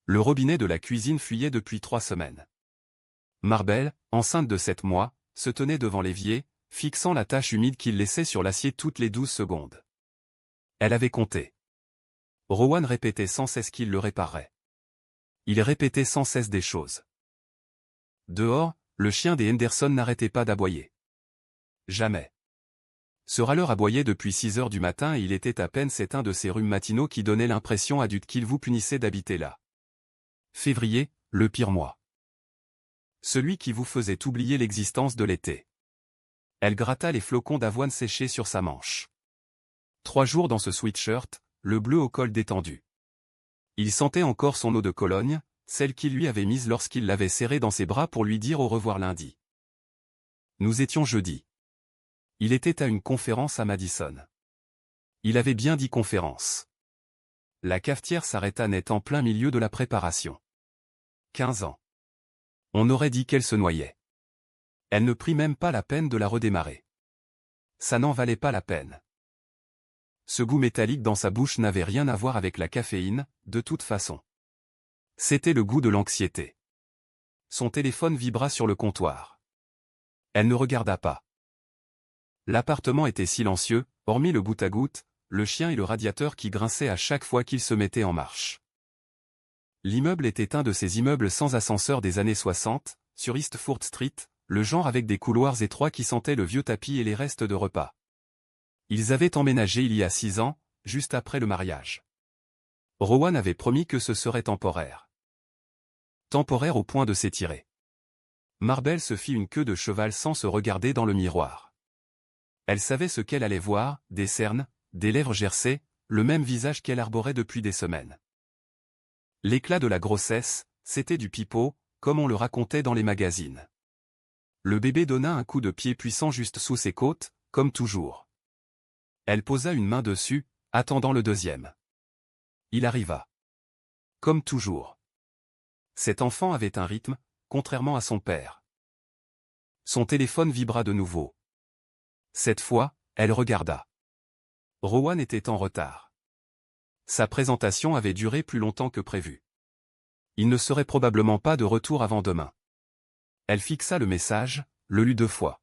Le robinet de la cuisine fuyait depuis 3 semaines. Marbel, enceinte de 7 mois, se tenait devant l'évier, fixant la tache humide qu'il laissait sur l'acier toutes les 12 secondes. Elle avait compté. Rowan répétait sans cesse qu'il le réparerait. Il répétait sans cesse des choses. Dehors, le chien des Henderson n'arrêtait pas d'aboyer. Jamais. Ce râleur aboyait depuis 6 heures du matin et il était à peine s'éteint de ces rhumes matinaux qui donnaient l'impression à Dud qu'il vous punissait d'habiter là. Février, le pire mois. Celui qui vous faisait oublier l'existence de l'été. Elle gratta les flocons d'avoine séchés sur sa manche. 3 jours dans ce sweatshirt, le bleu au col détendu. Il sentait encore son eau de Cologne, celle qu'il lui avait mise lorsqu'il l'avait serré dans ses bras pour lui dire au revoir lundi. Nous étions jeudi. Il était à une conférence à Madison. Il avait bien dit conférence. La cafetière s'arrêta net en plein milieu de la préparation. 15 ans. On aurait dit qu'elle se noyait. Elle ne prit même pas la peine de la redémarrer. Ça n'en valait pas la peine. Ce goût métallique dans sa bouche n'avait rien à voir avec la caféine, de toute façon. C'était le goût de l'anxiété. Son téléphone vibra sur le comptoir. Elle ne regarda pas. L'appartement était silencieux, hormis le goutte-à-goutte, le chien et le radiateur qui grinçaient à chaque fois qu'il se mettait en marche. L'immeuble était un de ces immeubles sans ascenseur des années 60, sur East Fourth Street, le genre avec des couloirs étroits qui sentaient le vieux tapis et les restes de repas. Ils avaient emménagé il y a 6 ans, juste après le mariage. Rowan avait promis que ce serait temporaire. Temporaire au point de s'étirer. Marbel se fit une queue de cheval sans se regarder dans le miroir. Elle savait ce qu'elle allait voir, des cernes, des lèvres gercées, le même visage qu'elle arborait depuis des semaines. L'éclat de la grossesse, c'était du pipeau, comme on le racontait dans les magazines. Le bébé donna un coup de pied puissant juste sous ses côtes, comme toujours. Elle posa une main dessus, attendant le deuxième. Il arriva. Comme toujours. Cet enfant avait un rythme, contrairement à son père. Son téléphone vibra de nouveau. Cette fois, elle regarda. Rowan était en retard. Sa présentation avait duré plus longtemps que prévu. Il ne serait probablement pas de retour avant demain. Elle fixa le message, le lut 2 fois.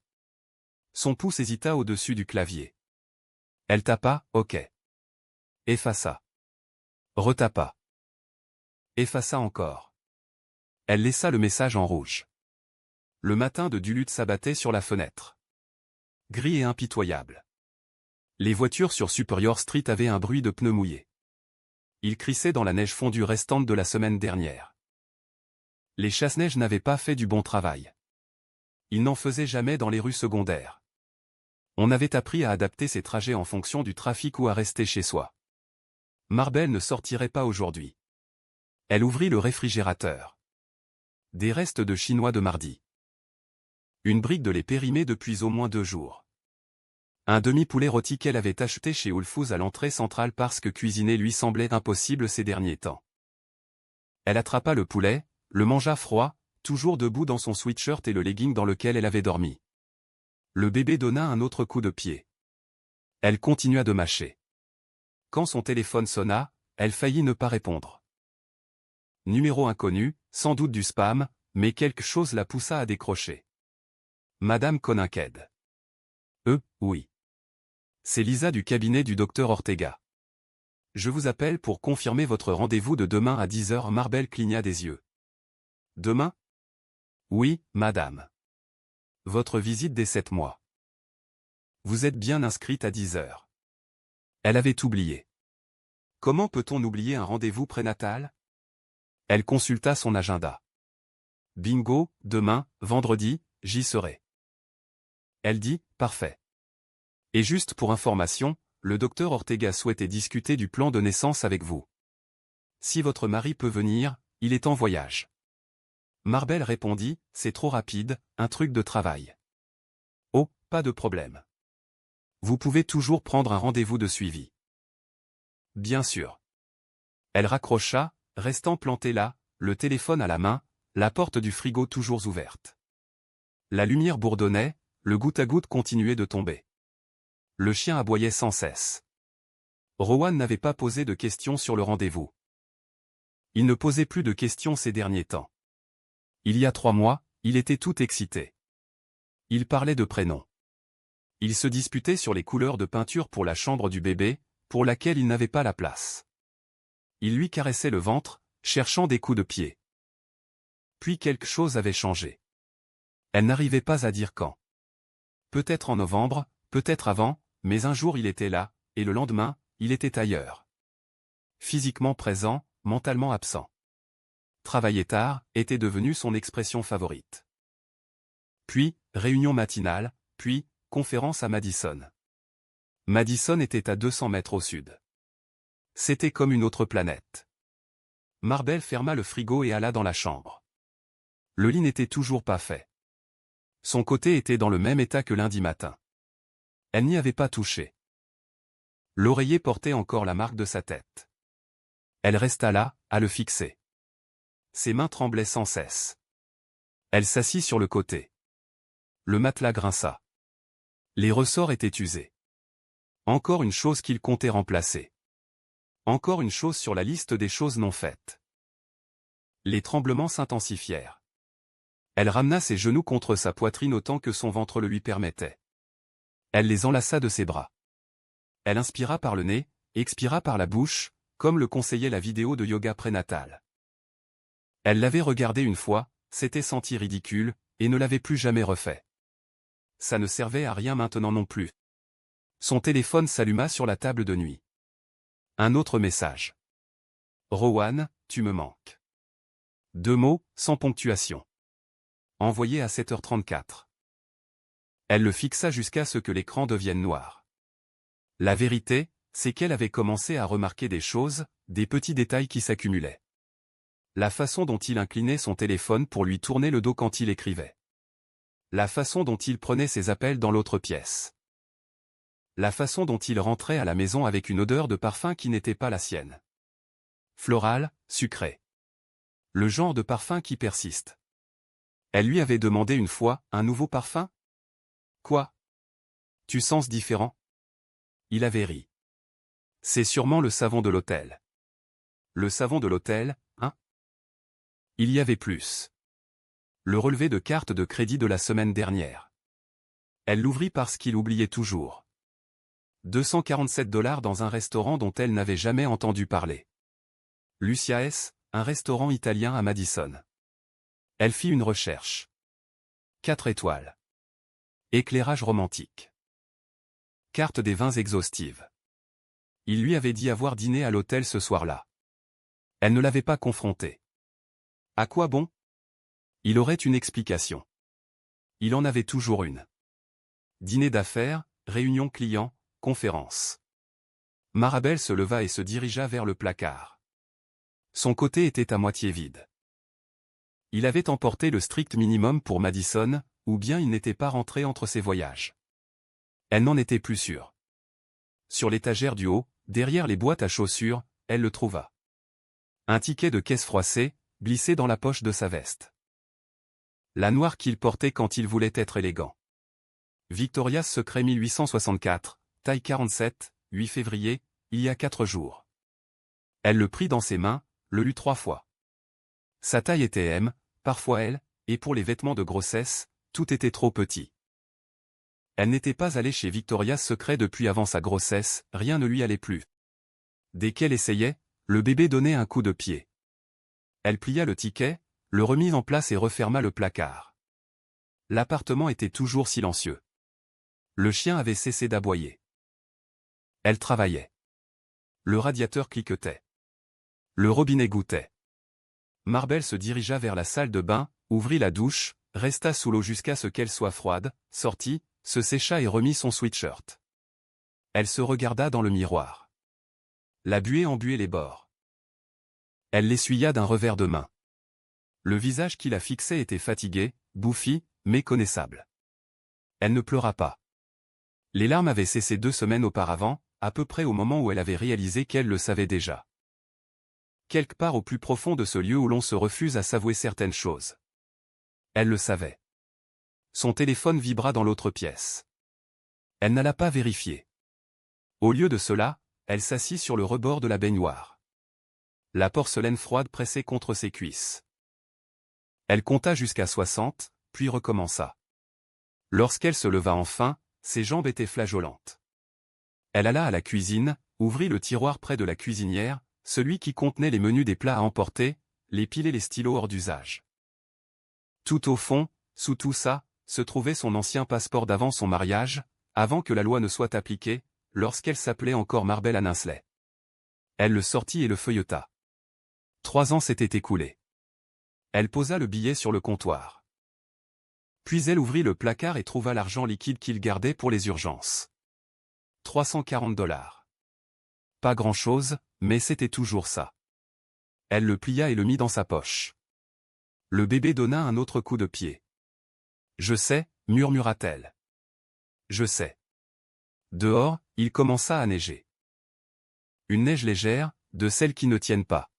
Son pouce hésita au-dessus du clavier. Elle tapa « OK ». Effaça. Retapa. Effaça encore. Elle laissa le message en rouge. Le matin de Duluth s'abattait sur la fenêtre. Gris et impitoyable. Les voitures sur Superior Street avaient un bruit de pneus mouillés. Ils crissaient dans la neige fondue restante de la semaine dernière. Les chasse-neige n'avaient pas fait du bon travail. Ils n'en faisaient jamais dans les rues secondaires. On avait appris à adapter ses trajets en fonction du trafic ou à rester chez soi. Marbel ne sortirait pas aujourd'hui. Elle ouvrit le réfrigérateur. Des restes de chinois de mardi. Une brique de lait périmé depuis au moins 2 jours. Un demi-poulet rôti qu'elle avait acheté chez Whole Foods à l'entrée centrale parce que cuisiner lui semblait impossible ces derniers temps. Elle attrapa le poulet, le mangea froid, toujours debout dans son sweatshirt et le legging dans lequel elle avait dormi. Le bébé donna un autre coup de pied. Elle continua de mâcher. Quand son téléphone sonna, elle faillit ne pas répondre. Numéro inconnu, sans doute du spam, mais quelque chose la poussa à décrocher. Madame Coninkhead. Oui. C'est Lisa du cabinet du docteur Ortega. Je vous appelle pour confirmer votre rendez-vous de demain à 10 heures. Marbel cligna des yeux. Demain? Oui, madame. Votre visite des 7 mois. Vous êtes bien inscrite à 10 heures. Elle avait oublié. Comment peut-on oublier un rendez-vous prénatal? Elle consulta son agenda. Bingo, demain, vendredi, j'y serai. Elle dit, parfait. Et juste pour information, le docteur Ortega souhaitait discuter du plan de naissance avec vous. Si votre mari peut venir, il est en voyage. Marbel répondit, c'est trop rapide, un truc de travail. Oh, pas de problème. Vous pouvez toujours prendre un rendez-vous de suivi. Bien sûr. Elle raccrocha, restant plantée là, le téléphone à la main, la porte du frigo toujours ouverte. La lumière bourdonnait, le goutte-à-goutte continuait de tomber. Le chien aboyait sans cesse. Rowan n'avait pas posé de questions sur le rendez-vous. Il ne posait plus de questions ces derniers temps. Il y a 3 mois, il était tout excité. Il parlait de prénoms. Il se disputait sur les couleurs de peinture pour la chambre du bébé, pour laquelle il n'avait pas la place. Il lui caressait le ventre, cherchant des coups de pied. Puis quelque chose avait changé. Elle n'arrivait pas à dire quand. Peut-être en novembre, peut-être avant, mais un jour il était là, et le lendemain, il était ailleurs. Physiquement présent, mentalement absent. Travailler tard était devenu son expression favorite. Puis, réunion matinale, puis, conférence à Madison. Madison était à 200 mètres au sud. C'était comme une autre planète. Marbel ferma le frigo et alla dans la chambre. Le lit n'était toujours pas fait. Son côté était dans le même état que lundi matin. Elle n'y avait pas touché. L'oreiller portait encore la marque de sa tête. Elle resta là, à le fixer. Ses mains tremblaient sans cesse. Elle s'assit sur le côté. Le matelas grinça. Les ressorts étaient usés. Encore une chose qu'il comptait remplacer. Encore une chose sur la liste des choses non faites. Les tremblements s'intensifièrent. Elle ramena ses genoux contre sa poitrine autant que son ventre le lui permettait. Elle les enlaça de ses bras. Elle inspira par le nez, expira par la bouche, comme le conseillait la vidéo de yoga prénatal. Elle l'avait regardé une fois, s'était sentie ridicule, et ne l'avait plus jamais refait. Ça ne servait à rien maintenant non plus. Son téléphone s'alluma sur la table de nuit. Un autre message. Rowan, tu me manques. 2 mots, sans ponctuation. Envoyé à 7h34. Elle le fixa jusqu'à ce que l'écran devienne noir. La vérité, c'est qu'elle avait commencé à remarquer des choses, des petits détails qui s'accumulaient. La façon dont il inclinait son téléphone pour lui tourner le dos quand il écrivait. La façon dont il prenait ses appels dans l'autre pièce. La façon dont il rentrait à la maison avec une odeur de parfum qui n'était pas la sienne. Floral, sucré. Le genre de parfum qui persiste. Elle lui avait demandé une fois, un nouveau parfum? Quoi? Tu sens différent? Il avait ri. C'est sûrement le savon de l'hôtel. Le savon de l'hôtel, hein? Il y avait plus. Le relevé de carte de crédit de la semaine dernière. Elle l'ouvrit parce qu'il oubliait toujours. 247 $ dans un restaurant dont elle n'avait jamais entendu parler. Lucia S., un restaurant italien à Madison. Elle fit une recherche. 4 étoiles. Éclairage romantique. Carte des vins exhaustive. Il lui avait dit avoir dîné à l'hôtel ce soir-là. Elle ne l'avait pas confronté. À quoi bon? Il aurait une explication. Il en avait toujours une. Dîner d'affaires, réunion client, conférence. Marabel se leva et se dirigea vers le placard. Son côté était à moitié vide. Il avait emporté le strict minimum pour Madison, ou bien il n'était pas rentré entre ses voyages. Elle n'en était plus sûre. Sur l'étagère du haut, derrière les boîtes à chaussures, elle le trouva. Un ticket de caisse froissé, glissé dans la poche de sa veste. La noire qu'il portait quand il voulait être élégant. Victoria's Secret 1864, taille 47, 8 février, il y a 4 jours. Elle le prit dans ses mains, le lut 3 fois. Sa taille était M, parfois L, et pour les vêtements de grossesse, tout était trop petit. Elle n'était pas allée chez Victoria's Secret depuis avant sa grossesse, rien ne lui allait plus. Dès qu'elle essayait, le bébé donnait un coup de pied. Elle plia le ticket, le remit en place et referma le placard. L'appartement était toujours silencieux. Le chien avait cessé d'aboyer. Elle travaillait. Le radiateur cliquetait. Le robinet gouttait. Marbel se dirigea vers la salle de bain, ouvrit la douche, resta sous l'eau jusqu'à ce qu'elle soit froide, sortit, se sécha et remit son sweatshirt. Elle se regarda dans le miroir. La buée embuait les bords. Elle l'essuya d'un revers de main. Le visage qui la fixait était fatigué, bouffi, méconnaissable. Elle ne pleura pas. Les larmes avaient cessé 2 semaines auparavant, à peu près au moment où elle avait réalisé qu'elle le savait déjà. Quelque part au plus profond de ce lieu où l'on se refuse à s'avouer certaines choses. Elle le savait. Son téléphone vibra dans l'autre pièce. Elle n'alla pas vérifier. Au lieu de cela, elle s'assit sur le rebord de la baignoire. la porcelaine froide pressée contre ses cuisses. Elle compta jusqu'à 60, puis recommença. Lorsqu'elle se leva enfin, ses jambes étaient flageolantes. Elle alla à la cuisine, ouvrit le tiroir près de la cuisinière, celui qui contenait les menus des plats à emporter, les piles et les stylos hors d'usage. Tout au fond, sous tout ça, se trouvait son ancien passeport d'avant son mariage, avant que la loi ne soit appliquée, lorsqu'elle s'appelait encore Marbel Ann Ainsley. Elle le sortit et le feuilleta. 3 ans s'étaient écoulés. Elle posa le billet sur le comptoir. Puis elle ouvrit le placard et trouva l'argent liquide qu'il gardait pour les urgences. $340. Pas grand-chose, mais c'était toujours ça. Elle le plia et le mit dans sa poche. Le bébé donna un autre coup de pied. « Je sais », murmura-t-elle. « Je sais. » Dehors, il commença à neiger. Une neige légère, de celles qui ne tiennent pas.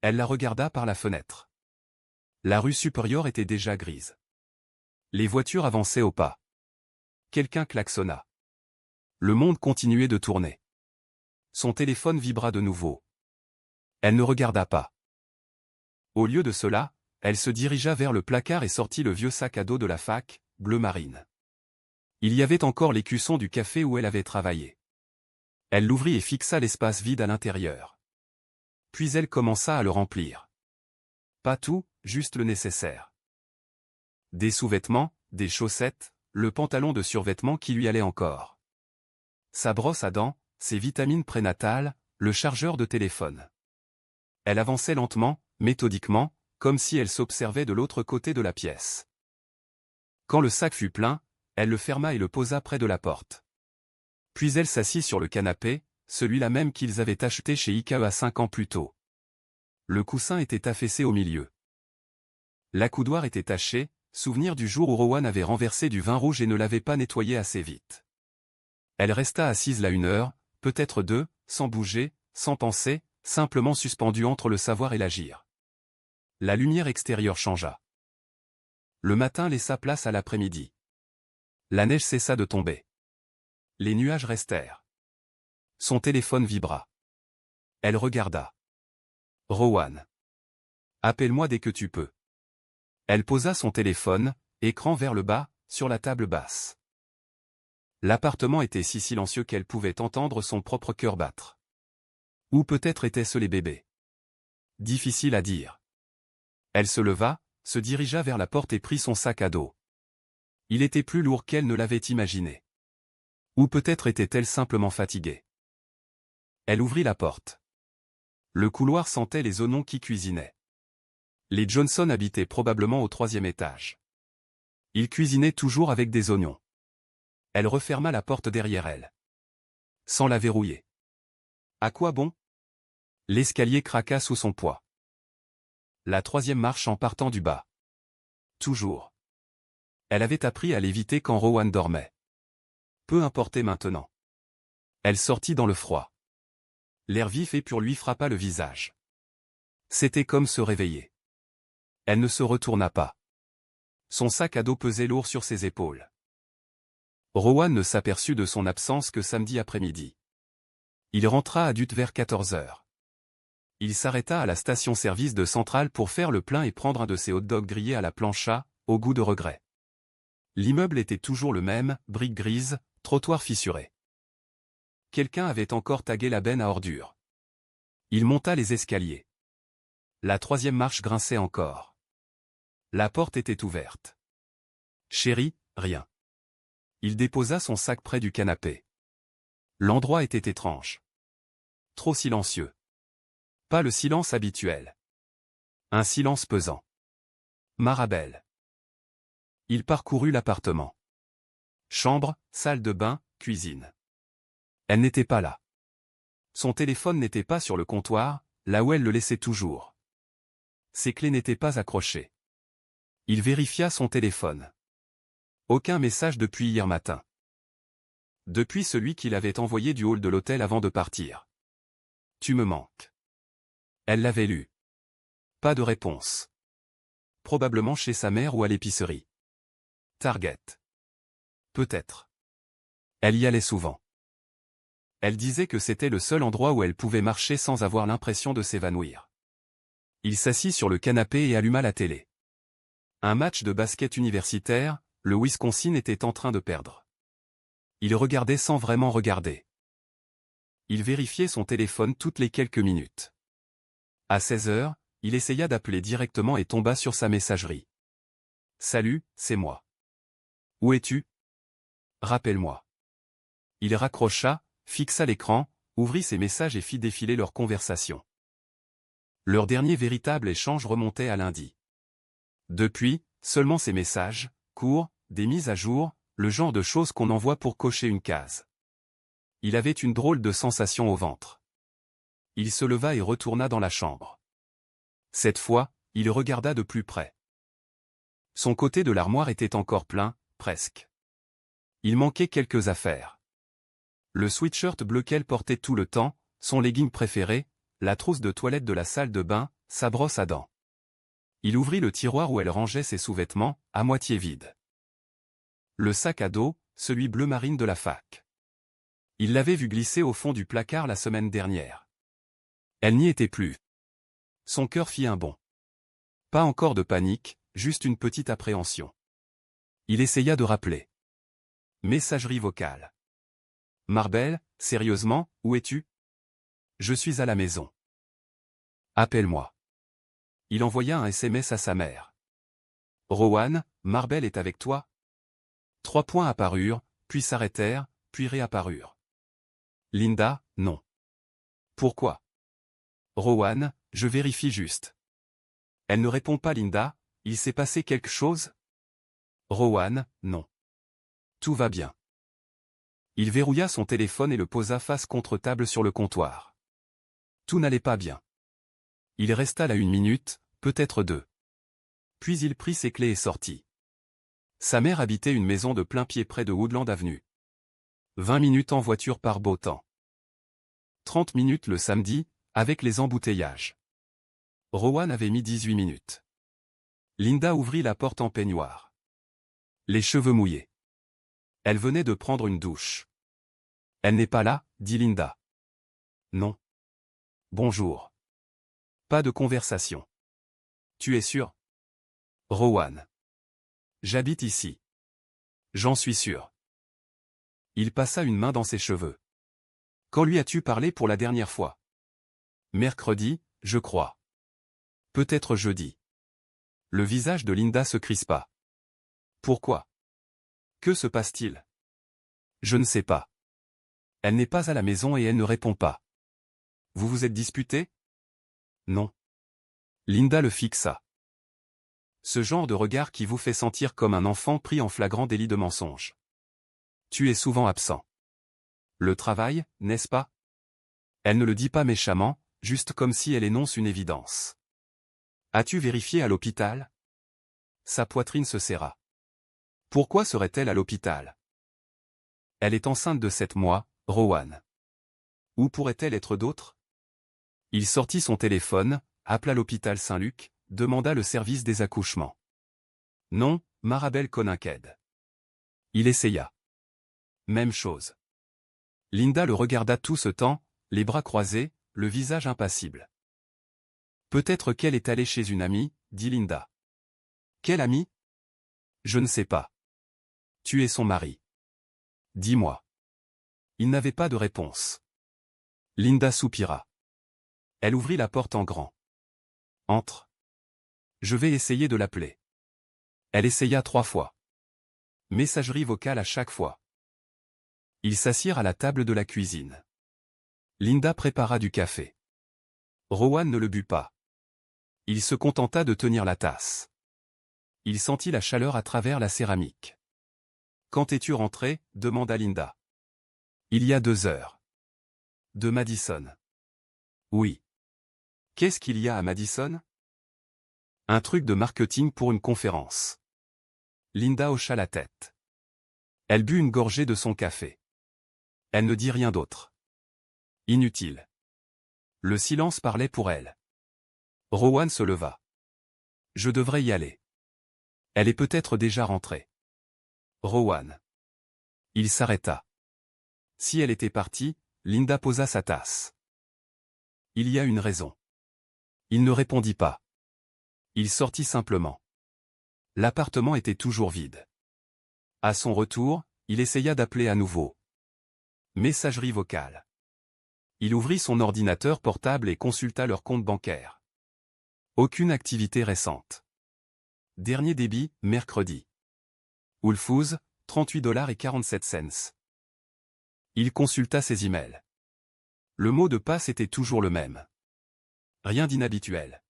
Elle la regarda par la fenêtre. La rue supérieure était déjà grise. Les voitures avançaient au pas. Quelqu'un klaxonna. Le monde continuait de tourner. Son téléphone vibra de nouveau. Elle ne regarda pas. Au lieu de cela, elle se dirigea vers le placard et sortit le vieux sac à dos de la fac, bleu marine. Il y avait encore l'écusson du café où elle avait travaillé. Elle l'ouvrit et fixa l'espace vide à l'intérieur. Puis elle commença à le remplir. Pas tout, juste le nécessaire. Des sous-vêtements, des chaussettes, le pantalon de survêtement qui lui allait encore. Sa brosse à dents, ses vitamines prénatales, le chargeur de téléphone. Elle avançait lentement, méthodiquement, comme si elle s'observait de l'autre côté de la pièce. Quand le sac fut plein, elle le ferma et le posa près de la porte. Puis elle s'assit sur le canapé, celui-là même qu'ils avaient acheté chez Ikea 5 ans plus tôt. Le coussin était affaissé au milieu. L'accoudoir était taché, souvenir du jour où Rowan avait renversé du vin rouge et ne l'avait pas nettoyé assez vite. Elle resta assise là 1 heure, peut-être 2, sans bouger, sans penser, simplement suspendue entre le savoir et l'agir. La lumière extérieure changea. Le matin laissa place à l'après-midi. La neige cessa de tomber. Les nuages restèrent. Son téléphone vibra. Elle regarda. Rowan. Appelle-moi dès que tu peux. Elle posa son téléphone, écran vers le bas, sur la table basse. L'appartement était si silencieux qu'elle pouvait entendre son propre cœur battre. Ou peut-être étaient-ce les bébés. Difficile à dire. Elle se leva, se dirigea vers la porte et prit son sac à dos. Il était plus lourd qu'elle ne l'avait imaginé. Ou peut-être était-elle simplement fatiguée. Elle ouvrit la porte. Le couloir sentait les oignons qui cuisinaient. Les Johnson habitaient probablement au 3e étage. Ils cuisinaient toujours avec des oignons. Elle referma la porte derrière elle. Sans la verrouiller. À quoi bon? L'escalier craqua sous son poids. La 3e marche en partant du bas. Toujours. Elle avait appris à l'éviter quand Rowan dormait. Peu importait maintenant. Elle sortit dans le froid. L'air vif et pur lui frappa le visage. C'était comme se réveiller. Elle ne se retourna pas. Son sac à dos pesait lourd sur ses épaules. Rowan ne s'aperçut de son absence que samedi après-midi. Il rentra à Dutte vers 14 heures. Il s'arrêta à la station-service de Centrale pour faire le plein et prendre un de ses hot-dogs grillés à la plancha, au goût de regret. L'immeuble était toujours le même, briques grises, trottoir fissuré. Quelqu'un avait encore tagué la benne à ordures. Il monta les escaliers. La 3e marche grinçait encore. La porte était ouverte. Chérie, rien. Il déposa son sac près du canapé. L'endroit était étrange. Trop silencieux. Pas le silence habituel. Un silence pesant. Marabelle. Il parcourut l'appartement. Chambre, salle de bain, cuisine. Elle n'était pas là. Son téléphone n'était pas sur le comptoir, là où elle le laissait toujours. Ses clés n'étaient pas accrochées. Il vérifia son téléphone. Aucun message depuis hier matin. Depuis celui qu'il avait envoyé du hall de l'hôtel avant de partir. Tu me manques. Elle l'avait lu. Pas de réponse. Probablement chez sa mère ou à l'épicerie. Target. Peut-être. Elle y allait souvent. Elle disait que c'était le seul endroit où elle pouvait marcher sans avoir l'impression de s'évanouir. Il s'assit sur le canapé et alluma la télé. Un match de basket universitaire, le Wisconsin était en train de perdre. Il regardait sans vraiment regarder. Il vérifiait son téléphone toutes les quelques minutes. À 16 heures, il essaya d'appeler directement et tomba sur sa messagerie. « Salut, c'est moi. Où es-tu? Rappelle-moi. » Il raccrocha, fixa l'écran, ouvrit ses messages et fit défiler leur conversation. Leur dernier véritable échange remontait à lundi. Depuis, seulement ces messages, courts, des mises à jour, le genre de choses qu'on envoie pour cocher une case. Il avait une drôle de sensation au ventre. Il se leva et retourna dans la chambre. Cette fois, il regarda de plus près. Son côté de l'armoire était encore plein, presque. Il manquait quelques affaires. Le sweatshirt bleu qu'elle portait tout le temps, son legging préféré, la trousse de toilette de la salle de bain, sa brosse à dents. Il ouvrit le tiroir où elle rangeait ses sous-vêtements, à moitié vide. Le sac à dos, celui bleu marine de la fac. Il l'avait vu glisser au fond du placard la semaine dernière. Elle n'y était plus. Son cœur fit un bond. Pas encore de panique, juste une petite appréhension. Il essaya de rappeler. Messagerie vocale. Marbelle, sérieusement, où es-tu? Je suis à la maison. Appelle-moi. Il envoya un SMS à sa mère. Rowan, Marbelle est avec toi? 3 points apparurent, puis s'arrêtèrent, puis réapparurent. Linda, non. Pourquoi? Rowan, je vérifie juste. Elle ne répond pas Linda, il s'est passé quelque chose? Rowan, non. Tout va bien. Il verrouilla son téléphone et le posa face contre table sur le comptoir. Tout n'allait pas bien. Il resta là 1 minute, peut-être 2. Puis il prit ses clés et sortit. Sa mère habitait une maison de plein pied près de Woodland Avenue. 20 minutes en voiture par beau temps. 30 minutes le samedi, avec les embouteillages. Rowan avait mis 18 minutes. Linda ouvrit la porte en peignoir. Les cheveux mouillés. Elle venait de prendre une douche. Elle n'est pas là, dit Linda. Non. Bonjour. Pas de conversation. Tu es sûr? Rowan. J'habite ici. J'en suis sûr. Il passa une main dans ses cheveux. Quand lui as-tu parlé pour la dernière fois? Mercredi, je crois. Peut-être jeudi. Le visage de Linda se crispa. Pourquoi? Que se passe-t-il? Je ne sais pas. Elle n'est pas à la maison et elle ne répond pas. Vous vous êtes disputés? Non. Linda le fixa. Ce genre de regard qui vous fait sentir comme un enfant pris en flagrant délit de mensonge. Tu es souvent absent. Le travail, n'est-ce pas? Elle ne le dit pas méchamment, juste comme si elle énonce une évidence. As-tu vérifié à l'hôpital? Sa poitrine se serra. Pourquoi serait-elle à l'hôpital? Elle est enceinte de 7 mois, Rowan. Où pourrait-elle être d'autre? Il sortit son téléphone, appela l'hôpital Saint-Luc, demanda le service des accouchements. Non, Marabel Coninkhead. Il essaya. Même chose. Linda le regarda tout ce temps, les bras croisés, le visage impassible. Peut-être qu'elle est allée chez une amie, dit Linda. Quelle amie? Je ne sais pas. Tu es son mari. Dis-moi. Il n'avait pas de réponse. Linda soupira. Elle ouvrit la porte en grand. Entre. Je vais essayer de l'appeler. Elle essaya 3 fois. Messagerie vocale à chaque fois. Ils s'assirent à la table de la cuisine. Linda prépara du café. Rowan ne le but pas. Il se contenta de tenir la tasse. Il sentit la chaleur à travers la céramique. Quand es-tu rentré? Demanda Linda. Il y a 2 heures. De Madison. Oui. Qu'est-ce qu'il y a à Madison? Un truc de marketing pour une conférence. Linda hocha la tête. Elle but une gorgée de son café. Elle ne dit rien d'autre. Inutile. Le silence parlait pour elle. Rowan se leva. Je devrais y aller. Elle est peut-être déjà rentrée. Rowan. Il s'arrêta. Si elle était partie, Linda posa sa tasse. Il y a une raison. Il ne répondit pas. Il sortit simplement. L'appartement était toujours vide. À son retour, il essaya d'appeler à nouveau. Messagerie vocale. Il ouvrit son ordinateur portable et consulta leur compte bancaire. Aucune activité récente. Dernier débit, mercredi. Whole Foods, $38,47. Il consulta ses emails. Le mot de passe était toujours le même. Rien d'inhabituel.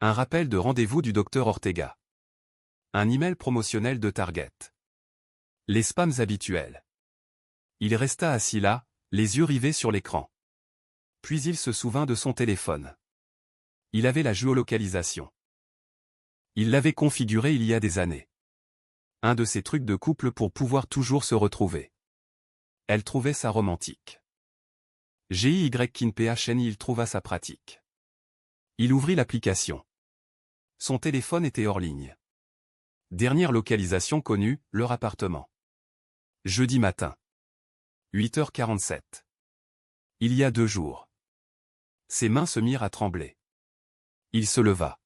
Un rappel de rendez-vous du docteur Ortega. Un email promotionnel de Target. Les spams habituels. Il resta assis là, les yeux rivés sur l'écran. Puis il se souvint de son téléphone. Il avait la géolocalisation. Il l'avait configurée il y a des années. Un de ces trucs de couple pour pouvoir toujours se retrouver. Elle trouvait ça romantique. GYKINPHN, il trouva ça pratique. Il ouvrit l'application. Son téléphone était hors ligne. Dernière localisation connue, leur appartement. Jeudi matin. 8h47. Il y a 2 jours. Ses mains se mirent à trembler. Il se leva.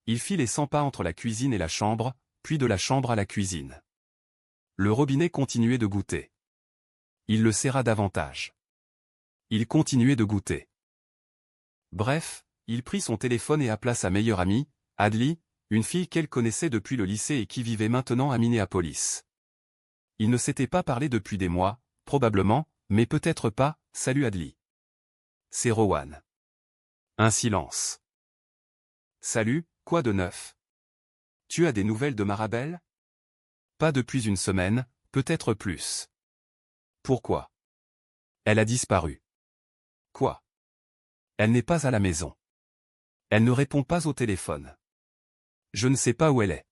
Il fit les 100 pas entre la cuisine et la chambre, puis de la chambre à la cuisine. Le robinet continuait de goutter. Il le serra davantage. Il continuait de goutter. Bref, il prit son téléphone et appela sa meilleure amie, Adli, une fille qu'elle connaissait depuis le lycée et qui vivait maintenant à Minneapolis. Ils ne s'étaient pas parlé depuis des mois, probablement, mais peut-être pas. Salut Adli. C'est Rowan. Un silence. Salut, quoi de neuf? Tu as des nouvelles de Marabelle? Pas depuis une semaine, peut-être plus. Pourquoi? Elle a disparu. Quoi? Elle n'est pas à la maison. Elle ne répond pas au téléphone. Je ne sais pas où elle est.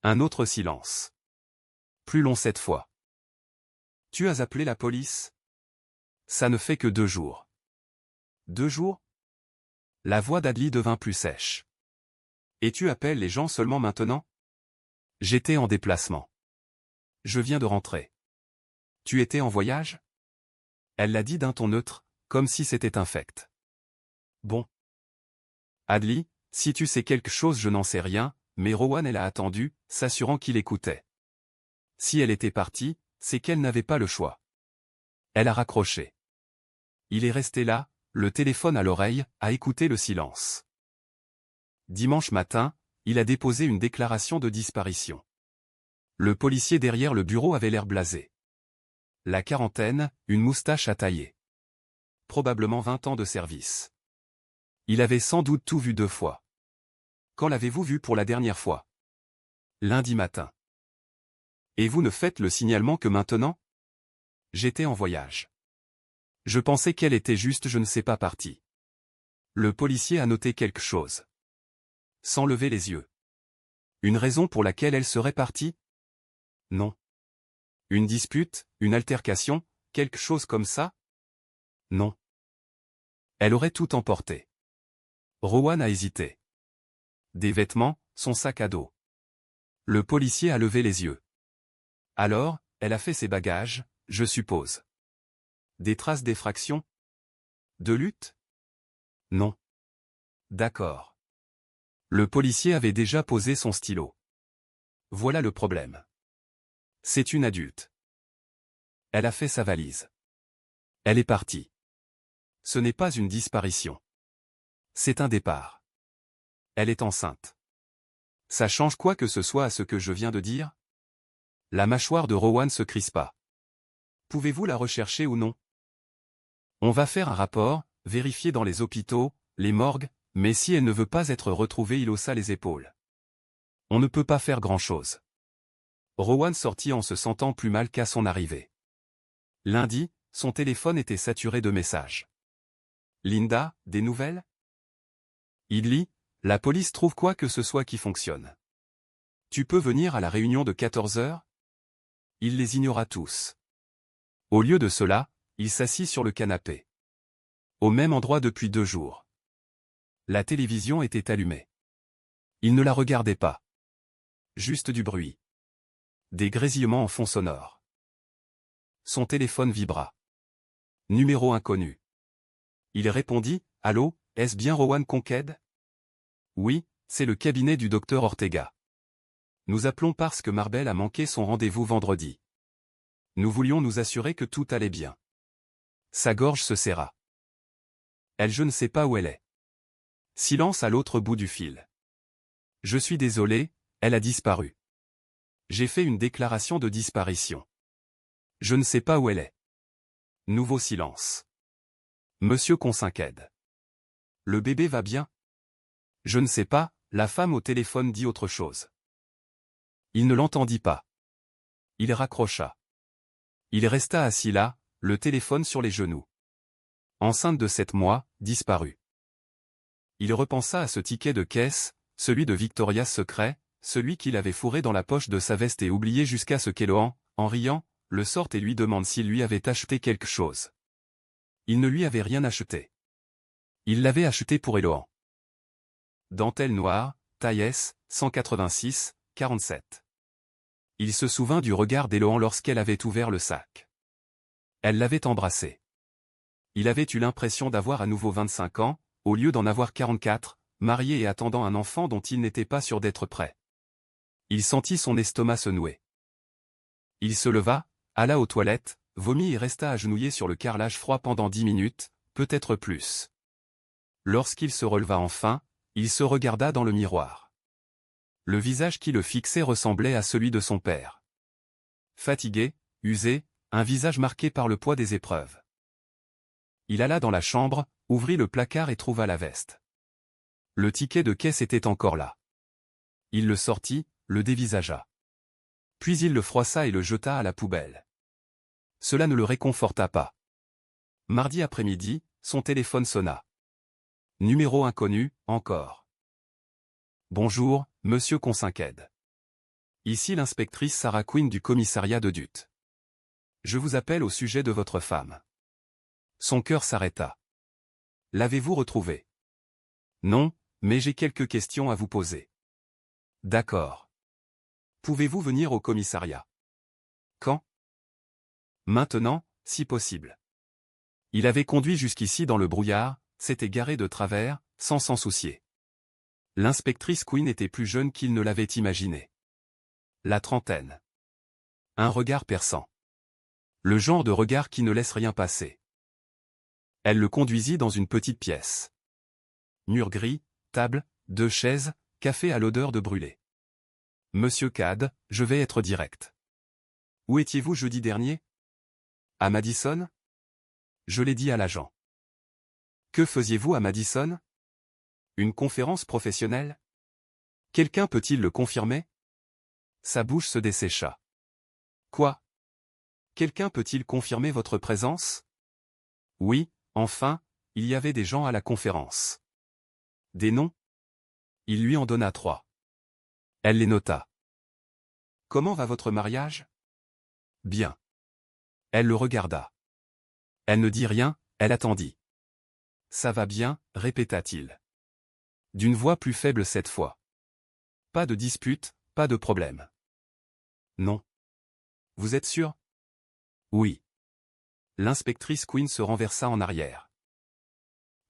Un autre silence. Plus long cette fois. Tu as appelé la police? Ça ne fait que 2 jours. 2 jours? La voix d'Adli devint plus sèche. Et tu appelles les gens seulement maintenant? J'étais en déplacement. Je viens de rentrer. Tu étais en voyage? Elle l'a dit d'un ton neutre, comme si c'était infect. Bon. Adli, si tu sais quelque chose je n'en sais rien, mais Rowan elle a attendu, s'assurant qu'il écoutait. Si elle était partie, c'est qu'elle n'avait pas le choix. Elle a raccroché. Il est resté là, le téléphone à l'oreille, à écouter le silence. Dimanche matin, il a déposé une déclaration de disparition. Le policier derrière le bureau avait l'air blasé. La quarantaine, une moustache à tailler. Probablement 20 ans de service. Il avait sans doute tout vu 2 fois. Quand l'avez-vous vu pour la dernière fois? Lundi matin. Et vous ne faites le signalement que maintenant? J'étais en voyage. Je pensais qu'elle était juste je ne sais pas partie. Le policier a noté quelque chose. Sans lever les yeux. Une raison pour laquelle elle serait partie? Non. Une dispute, une altercation, quelque chose comme ça? Non. Elle aurait tout emporté. Rowan a hésité. Des vêtements, son sac à dos. Le policier a levé les yeux. Alors, elle a fait ses bagages, je suppose. Des traces d'effraction? De lutte? Non. D'accord. Le policier avait déjà posé son stylo. Voilà le problème. C'est une adulte. Elle a fait sa valise. Elle est partie. Ce n'est pas une disparition. C'est un départ. Elle est enceinte. Ça change quoi que ce soit à ce que je viens de dire? La mâchoire de Rowan se crispa. Pouvez-vous la rechercher ou non? On va faire un rapport, vérifier dans les hôpitaux, les morgues, mais si elle ne veut pas être retrouvée, il haussa les épaules. On ne peut pas faire grand-chose. Rowan sortit en se sentant plus mal qu'à son arrivée. Lundi, son téléphone était saturé de messages. Linda, des nouvelles? Idli, la police trouve quoi que ce soit qui fonctionne. Tu peux venir à la réunion de 14 heures? Il les ignora tous. Au lieu de cela, il s'assit sur le canapé. Au même endroit depuis 2 jours. La télévision était allumée. Il ne la regardait pas. Juste du bruit. Des grésillements en fond sonore. Son téléphone vibra. Numéro inconnu. Il répondit, « Allô, est-ce bien Rowan Conquête ?»« Oui, c'est le cabinet du docteur Ortega. Nous appelons parce que Marbel a manqué son rendez-vous vendredi. Nous voulions nous assurer que tout allait bien. » Sa gorge se serra. Elle, je ne sais pas où elle est. Silence à l'autre bout du fil. Je suis désolé, elle a disparu. J'ai fait une déclaration de disparition. Je ne sais pas où elle est. Nouveau silence. Monsieur Consinqued. Le bébé va bien? Je ne sais pas, la femme au téléphone dit autre chose. Il ne l'entendit pas. Il raccrocha. Il resta assis là, le téléphone sur les genoux. Enceinte de 7 mois, disparue. Il repensa à ce ticket de caisse, celui de Victoria's Secret, celui qu'il avait fourré dans la poche de sa veste et oublié jusqu'à ce qu'Eloan, en riant, le sorte et lui demande s'il lui avait acheté quelque chose. Il ne lui avait rien acheté. Il l'avait acheté pour Eloan. Dentelle noire, taille S, 186, 47. Il se souvint du regard d'Eloan lorsqu'elle avait ouvert le sac. Elle l'avait embrassé. Il avait eu l'impression d'avoir à nouveau 25 ans, au lieu d'en avoir 44, marié et attendant un enfant dont il n'était pas sûr d'être prêt. Il sentit son estomac se nouer. Il se leva, alla aux toilettes, vomit et resta agenouillé sur le carrelage froid pendant 10 minutes, peut-être plus. Lorsqu'il se releva enfin, il se regarda dans le miroir. Le visage qui le fixait ressemblait à celui de son père. Fatigué, usé, un visage marqué par le poids des épreuves. Il alla dans la chambre, ouvrit le placard et trouva la veste. Le ticket de caisse était encore là. Il le sortit, le dévisagea. Puis il le froissa et le jeta à la poubelle. Cela ne le réconforta pas. Mardi après-midi, son téléphone sonna. Numéro inconnu, encore. Bonjour, monsieur Consinqued. Ici l'inspectrice Sarah Quinn du commissariat de Dutte. Je vous appelle au sujet de votre femme. Son cœur s'arrêta. L'avez-vous retrouvée? Non, mais j'ai quelques questions à vous poser. D'accord. Pouvez-vous venir au commissariat? Quand? Maintenant, si possible. Il avait conduit jusqu'ici dans le brouillard, s'était garé de travers, sans s'en soucier. L'inspectrice Quinn était plus jeune qu'il ne l'avait imaginé. La trentaine. Un regard perçant. Le genre de regard qui ne laisse rien passer. Elle le conduisit dans une petite pièce. Mur gris, table, 2 chaises, café à l'odeur de brûlé. Monsieur Cad, je vais être direct. Où étiez-vous jeudi dernier? À Madison? Je l'ai dit à l'agent. Que faisiez-vous à Madison? Une conférence professionnelle? Quelqu'un peut-il le confirmer? Sa bouche se dessécha. Quoi? Quelqu'un peut-il confirmer votre présence? Oui, enfin, il y avait des gens à la conférence. Des noms? Il lui en donna 3. Elle les nota. Comment va votre mariage? Bien. Elle le regarda. Elle ne dit rien, elle attendit. Ça va bien, répéta-t-il. D'une voix plus faible cette fois. Pas de dispute, pas de problème. Non. Vous êtes sûr? Oui. L'inspectrice Quinn se renversa en arrière.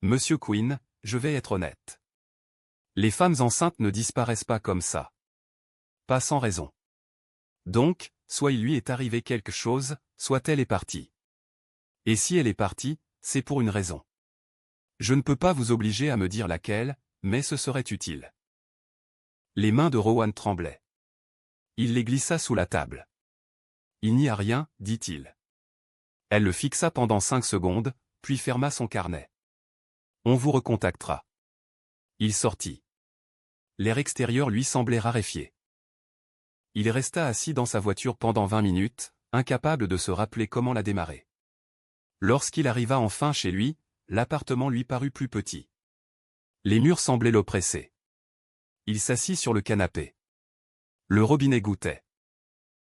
Monsieur Quinn, je vais être honnête. Les femmes enceintes ne disparaissent pas comme ça. Pas sans raison. Donc, soit il lui est arrivé quelque chose, soit elle est partie. Et si elle est partie, c'est pour une raison. Je ne peux pas vous obliger à me dire laquelle, mais ce serait utile. Les mains de Rowan tremblaient. Il les glissa sous la table. Il n'y a rien, dit-il. Elle le fixa pendant 5 secondes, puis ferma son carnet. On vous recontactera. Il sortit. L'air extérieur lui semblait raréfié. Il resta assis dans sa voiture pendant 20 minutes, incapable de se rappeler comment la démarrer. Lorsqu'il arriva enfin chez lui, l'appartement lui parut plus petit. Les murs semblaient l'oppresser. Il s'assit sur le canapé. Le robinet goutait.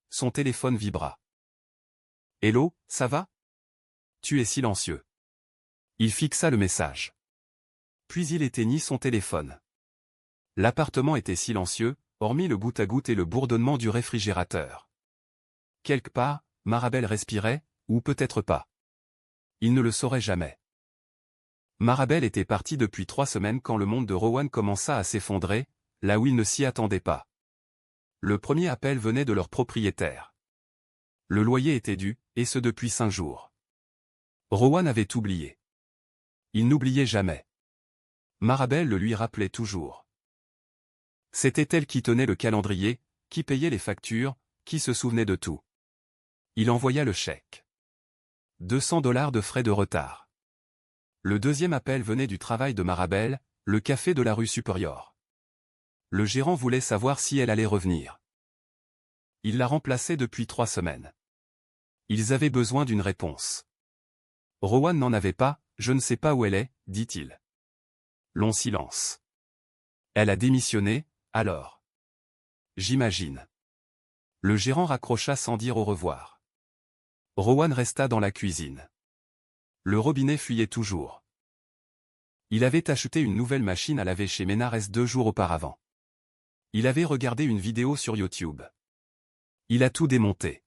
Son téléphone vibra. « Hello, ça va? Tu es silencieux. » Il fixa le message. Puis il éteignit son téléphone. L'appartement était silencieux, hormis le goutte-à-goutte et le bourdonnement du réfrigérateur. Quelque part, Marabel respirait, ou peut-être pas. Il ne le saurait jamais. Marabel était partie depuis 3 semaines quand le monde de Rowan commença à s'effondrer, là où il ne s'y attendait pas. Le premier appel venait de leur propriétaire. Le loyer était dû, et ce depuis 5 jours. Rowan avait oublié. Il n'oubliait jamais. Marabel le lui rappelait toujours. C'était elle qui tenait le calendrier, qui payait les factures, qui se souvenait de tout. Il envoya le chèque. 200 $ de frais de retard. Le deuxième appel venait du travail de Marabel, le café de la rue Supérieure. Le gérant voulait savoir si elle allait revenir. Il la remplaçait depuis 3 semaines. Ils avaient besoin d'une réponse. Rowan n'en avait pas, je ne sais pas où elle est, dit-il. Long silence. Elle a démissionné, alors. J'imagine. Le gérant raccrocha sans dire au revoir. Rowan resta dans la cuisine. Le robinet fuyait toujours. Il avait acheté une nouvelle machine à laver chez Menarès 2 jours auparavant. Il avait regardé une vidéo sur YouTube. Il a tout démonté.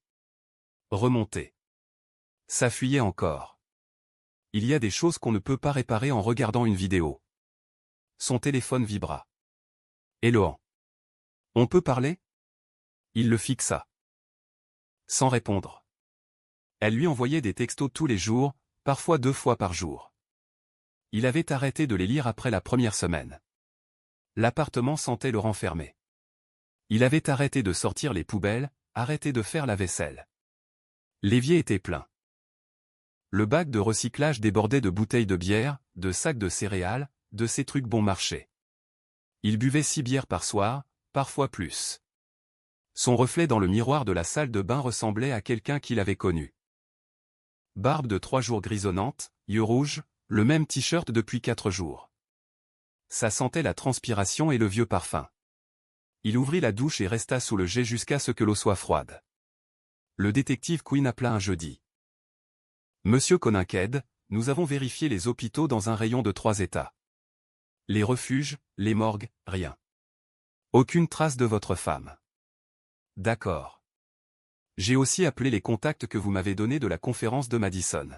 Remonté. Ça fuyait encore. Il y a des choses qu'on ne peut pas réparer en regardant une vidéo. Son téléphone vibra. Eloan. On peut parler? Il le fixa. Sans répondre. Elle lui envoyait des textos tous les jours, parfois 2 fois par jour. Il avait arrêté de les lire après la première semaine. L'appartement sentait le renfermer. Il avait arrêté de sortir les poubelles, arrêté de faire la vaisselle. L'évier était plein. Le bac de recyclage débordait de bouteilles de bière, de sacs de céréales, de ces trucs bon marché. Il buvait 6 bières par soir, parfois plus. Son reflet dans le miroir de la salle de bain ressemblait à quelqu'un qu'il avait connu. Barbe de 3 jours grisonnante, yeux rouges, le même t-shirt depuis 4 jours. Ça sentait la transpiration et le vieux parfum. Il ouvrit la douche et resta sous le jet jusqu'à ce que l'eau soit froide. Le détective Quinn appela un jeudi. Monsieur Coninkhead, nous avons vérifié les hôpitaux dans un rayon de 3 états. Les refuges, les morgues, rien. Aucune trace de votre femme. D'accord. J'ai aussi appelé les contacts que vous m'avez donnés de la conférence de Madison.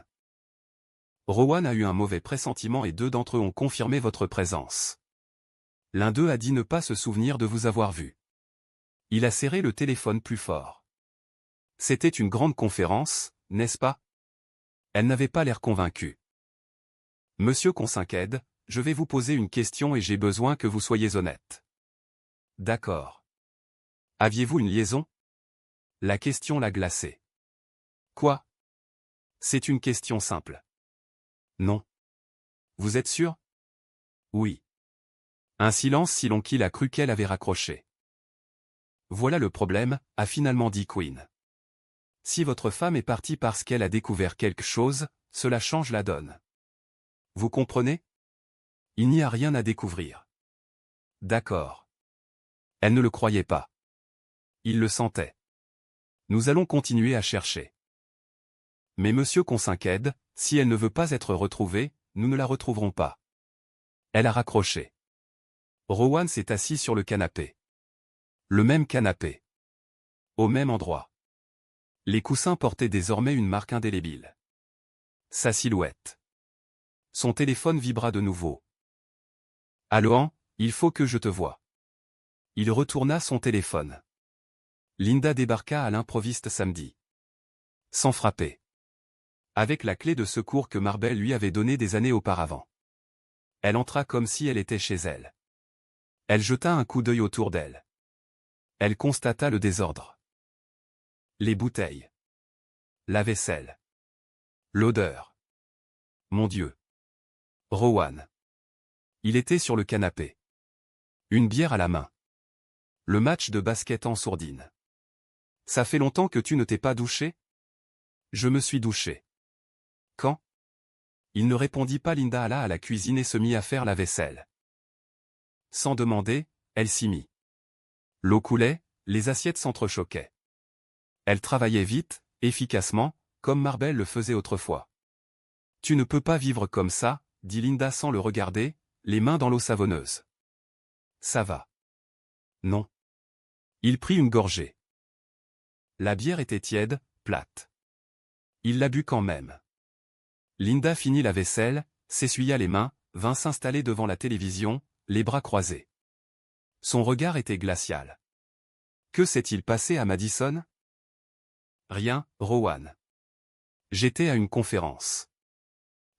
Rowan a eu un mauvais pressentiment et 2 d'entre eux ont confirmé votre présence. L'un d'eux a dit ne pas se souvenir de vous avoir vu. Il a serré le téléphone plus fort. C'était une grande conférence, n'est-ce pas? Elle n'avait pas l'air convaincue. Monsieur Coninkhead, je vais vous poser une question et j'ai besoin que vous soyez honnête. D'accord. Aviez-vous une liaison? La question l'a glacé. Quoi? C'est une question simple. Non. Vous êtes sûr? Oui. Un silence si long qu'il a cru qu'elle avait raccroché. Voilà le problème, a finalement dit Quinn. Si votre femme est partie parce qu'elle a découvert quelque chose, cela change la donne. Vous comprenez? Il n'y a rien à découvrir. D'accord. Elle ne le croyait pas. Il le sentait. Nous allons continuer à chercher. Mais monsieur Coninkhead, si elle ne veut pas être retrouvée, nous ne la retrouverons pas. Elle a raccroché. Rowan s'est assis sur le canapé. Le même canapé. Au même endroit. Les coussins portaient désormais une marque indélébile. Sa silhouette. Son téléphone vibra de nouveau. Allô, il faut que je te voie. Il retourna son téléphone. Linda débarqua à l'improviste samedi. Sans frapper. Avec la clé de secours que Marabel lui avait donnée des années auparavant. Elle entra comme si elle était chez elle. Elle jeta un coup d'œil autour d'elle. Elle constata le désordre. Les bouteilles. La vaisselle. L'odeur. Mon Dieu. Rowan. Il était sur le canapé. Une bière à la main. Le match de basket en sourdine. Ça fait longtemps que tu ne t'es pas douché? Je me suis douché. Quand? Il ne répondit pas. Linda alla à la cuisine et se mit à faire la vaisselle. Sans demander, elle s'y mit. L'eau coulait, les assiettes s'entrechoquaient. Elle travaillait vite, efficacement, comme Marabel le faisait autrefois. Tu ne peux pas vivre comme ça, dit Linda sans le regarder, les mains dans l'eau savonneuse. Ça va. Non. Il prit une gorgée. La bière était tiède, plate. Il la but quand même. Linda finit la vaisselle, s'essuya les mains, vint s'installer devant la télévision, les bras croisés. Son regard était glacial. Que s'est-il passé à Madison? Rien, Rowan. J'étais à une conférence.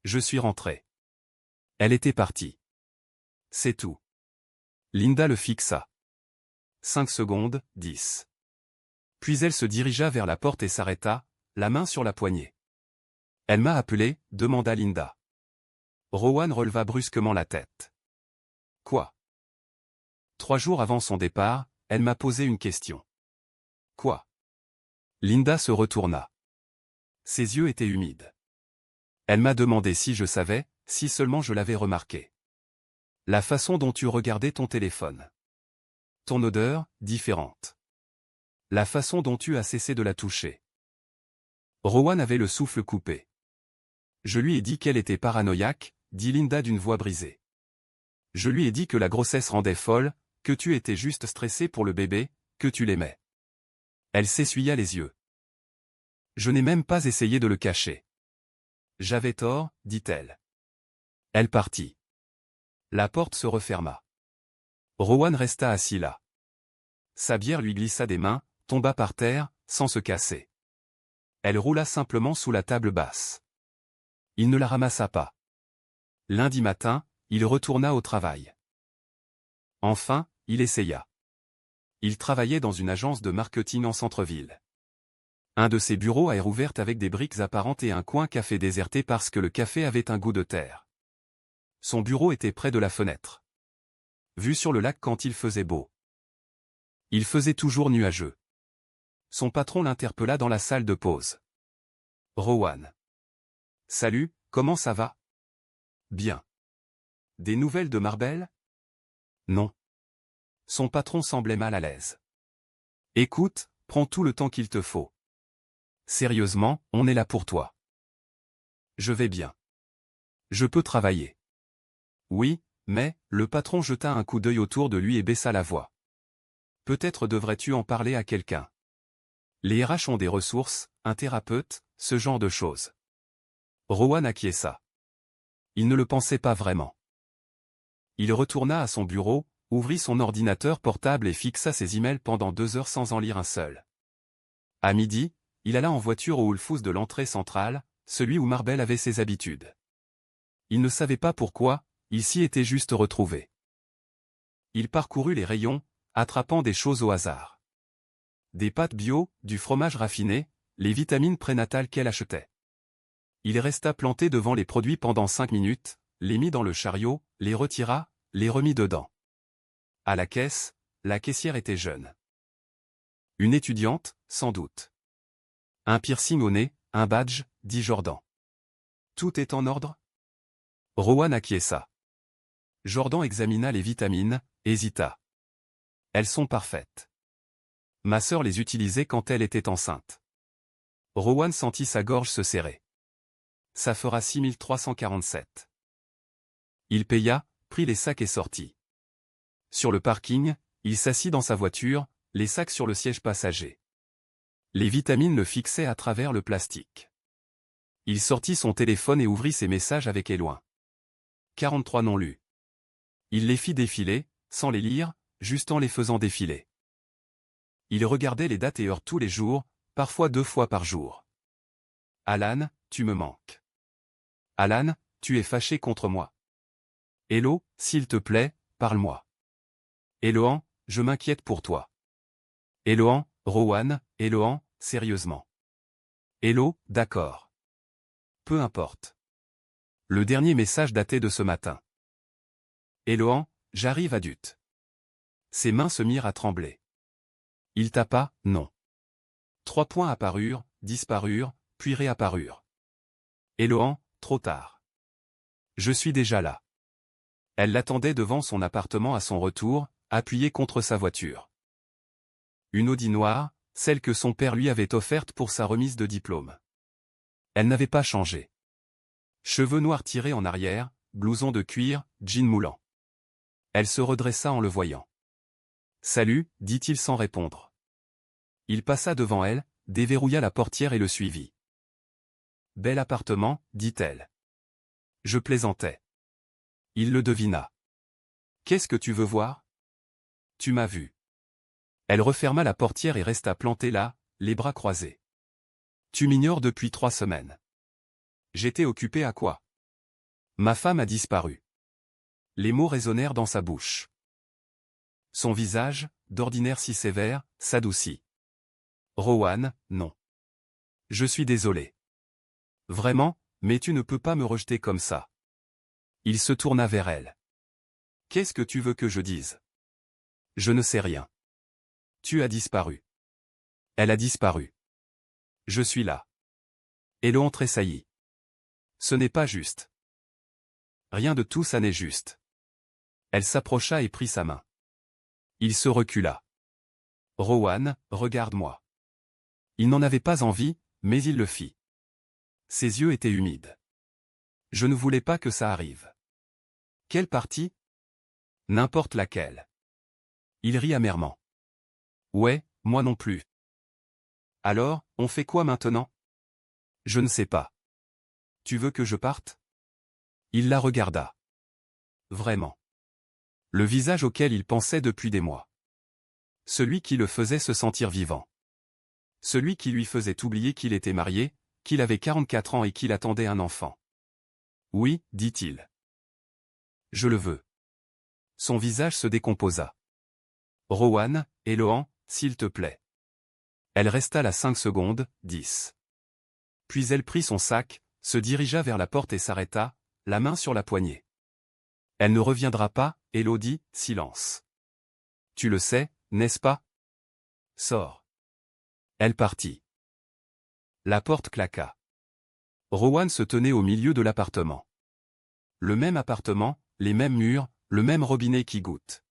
Je suis rentré. Elle était partie. C'est tout. Linda le fixa. 5 secondes, 10. Puis elle se dirigea vers la porte et s'arrêta, la main sur la poignée. Elle m'a appelé, demanda Linda. Rowan releva brusquement la tête. Quoi? 3 jours avant son départ, elle m'a posé une question. Quoi? Linda se retourna. Ses yeux étaient humides. Elle m'a demandé si je savais, si seulement je l'avais remarqué. La façon dont tu regardais ton téléphone. Ton odeur, différente. La façon dont tu as cessé de la toucher. Rowan avait le souffle coupé. Je lui ai dit qu'elle était paranoïaque, dit Linda d'une voix brisée. Je lui ai dit que la grossesse rendait folle, que tu étais juste stressé pour le bébé, que tu l'aimais. Elle s'essuya les yeux. Je n'ai même pas essayé de le cacher. J'avais tort, dit-elle. Elle partit. La porte se referma. Rowan resta assis là. Sa bière lui glissa des mains, tomba par terre, sans se casser. Elle roula simplement sous la table basse. Il ne la ramassa pas. Lundi matin, il retourna au travail. Enfin, il essaya. Il travaillait dans une agence de marketing en centre-ville. Un de ses bureaux a rouvert avec des briques apparentes et un coin café déserté parce que le café avait un goût de terre. Son bureau était près de la fenêtre. Vue sur le lac quand il faisait beau. Il faisait toujours nuageux. Son patron l'interpella dans la salle de pause. Rowan. Salut, comment ça va? Bien. Des nouvelles de Marbel? Non. Son patron semblait mal à l'aise. Écoute, prends tout le temps qu'il te faut. Sérieusement, on est là pour toi. Je vais bien. Je peux travailler. Oui, mais, le patron jeta un coup d'œil autour de lui et baissa la voix. Peut-être devrais-tu en parler à quelqu'un. Les RH ont des ressources, un thérapeute, ce genre de choses. Rowan acquiesça. Il ne le pensait pas vraiment. Il retourna à son bureau, ouvrit son ordinateur portable et fixa ses emails pendant 2 heures sans en lire un seul. À midi, il alla en voiture au Whole Foods de l'entrée centrale, celui où Marbel avait ses habitudes. Il ne savait pas pourquoi, il s'y était juste retrouvé. Il parcourut les rayons, attrapant des choses au hasard. Des pâtes bio, du fromage raffiné, les vitamines prénatales qu'elle achetait. Il resta planté devant les produits pendant 5 minutes, les mit dans le chariot, les retira, les remit dedans. À la caisse, la caissière était jeune. Une étudiante, sans doute. Un piercing au nez, un badge, dit Jordan. Tout est en ordre? Rowan acquiesça. Jordan examina les vitamines, hésita. Elles sont parfaites. Ma sœur les utilisait quand elle était enceinte. Rowan sentit sa gorge se serrer. Ça fera 6347. Il paya, prit les sacs et sortit. Sur le parking, il s'assit dans sa voiture, les sacs sur le siège passager. Les vitamines le fixaient à travers le plastique. Il sortit son téléphone et ouvrit ses messages avec éloin. 43 non lus. Il les fit défiler, sans les lire, juste en les faisant défiler. Il regardait les dates et heures tous les jours, parfois 2 fois par jour. Alan, tu me manques. Alan, tu es fâché contre moi. Hello, s'il te plaît, parle-moi. Eloan, je m'inquiète pour toi. Eloan, Rowan, Eloan, sérieusement. Hello, d'accord. Peu importe. Le dernier message datait de ce matin. Eloan, j'arrive à Dut. Ses mains se mirent à trembler. Il tapa, non. 3 points apparurent, disparurent, puis réapparurent. Eloan, trop tard. Je suis déjà là. Elle l'attendait devant son appartement à son retour, appuyée contre sa voiture. Une Audi noire, celle que son père lui avait offerte pour sa remise de diplôme. Elle n'avait pas changé. Cheveux noirs tirés en arrière, blouson de cuir, jean moulant. Elle se redressa en le voyant. Salut, dit-il sans répondre. Il passa devant elle, déverrouilla la portière et le suivit. Bel appartement, dit-elle. Je plaisantais. Il le devina. Qu'est-ce que tu veux voir? Tu m'as vu. Elle referma la portière et resta plantée là, les bras croisés. Tu m'ignores depuis 3 semaines. J'étais occupé à quoi? Ma femme a disparu. Les mots résonnèrent dans sa bouche. Son visage, d'ordinaire si sévère, s'adoucit. Rowan, non. Je suis désolé. Vraiment, mais tu ne peux pas me rejeter comme ça. Il se tourna vers elle. Qu'est-ce que tu veux que je dise? Je ne sais rien. Tu as disparu. Elle a disparu. Je suis là. Elohon tressaillit. Ce n'est pas juste. Rien de tout ça n'est juste. Elle s'approcha et prit sa main. Il se recula. Rowan, regarde-moi. Il n'en avait pas envie, mais il le fit. Ses yeux étaient humides. Je ne voulais pas que ça arrive. Quelle partie? N'importe laquelle. Il rit amèrement. Ouais, moi non plus. Alors, on fait quoi maintenant? Je ne sais pas. Tu veux que je parte? Il la regarda. Vraiment. Le visage auquel il pensait depuis des mois. Celui qui le faisait se sentir vivant. Celui qui lui faisait oublier qu'il était marié, qu'il avait 44 ans et qu'il attendait un enfant. Oui, dit-il. Je le veux. Son visage se décomposa. Rowan, Elohon, s'il te plaît. Elle resta là 5 secondes, 10. Puis elle prit son sac, se dirigea vers la porte et s'arrêta, la main sur la poignée. Elle ne reviendra pas, Elodie, silence. Tu le sais, n'est-ce pas? Sors. Elle partit. La porte claqua. Rowan se tenait au milieu de l'appartement. Le même appartement, les mêmes murs, le même robinet qui goutte.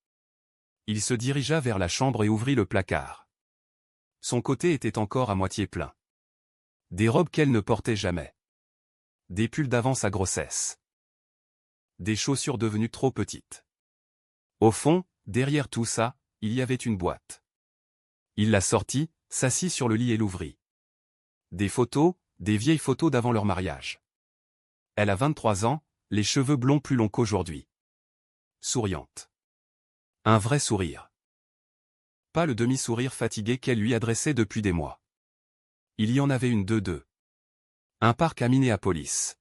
Il se dirigea vers la chambre et ouvrit le placard. Son côté était encore à moitié plein. Des robes qu'elle ne portait jamais. Des pulls d'avant sa grossesse. Des chaussures devenues trop petites. Au fond, derrière tout ça, il y avait une boîte. Il la sortit, s'assit sur le lit et l'ouvrit. Des photos, des vieilles photos d'avant leur mariage. Elle a 23 ans, les cheveux blonds plus longs qu'aujourd'hui. Souriante. Un vrai sourire. Pas le demi-sourire fatigué qu'elle lui adressait depuis des mois. Il y en avait une de deux. Un parc à Minneapolis.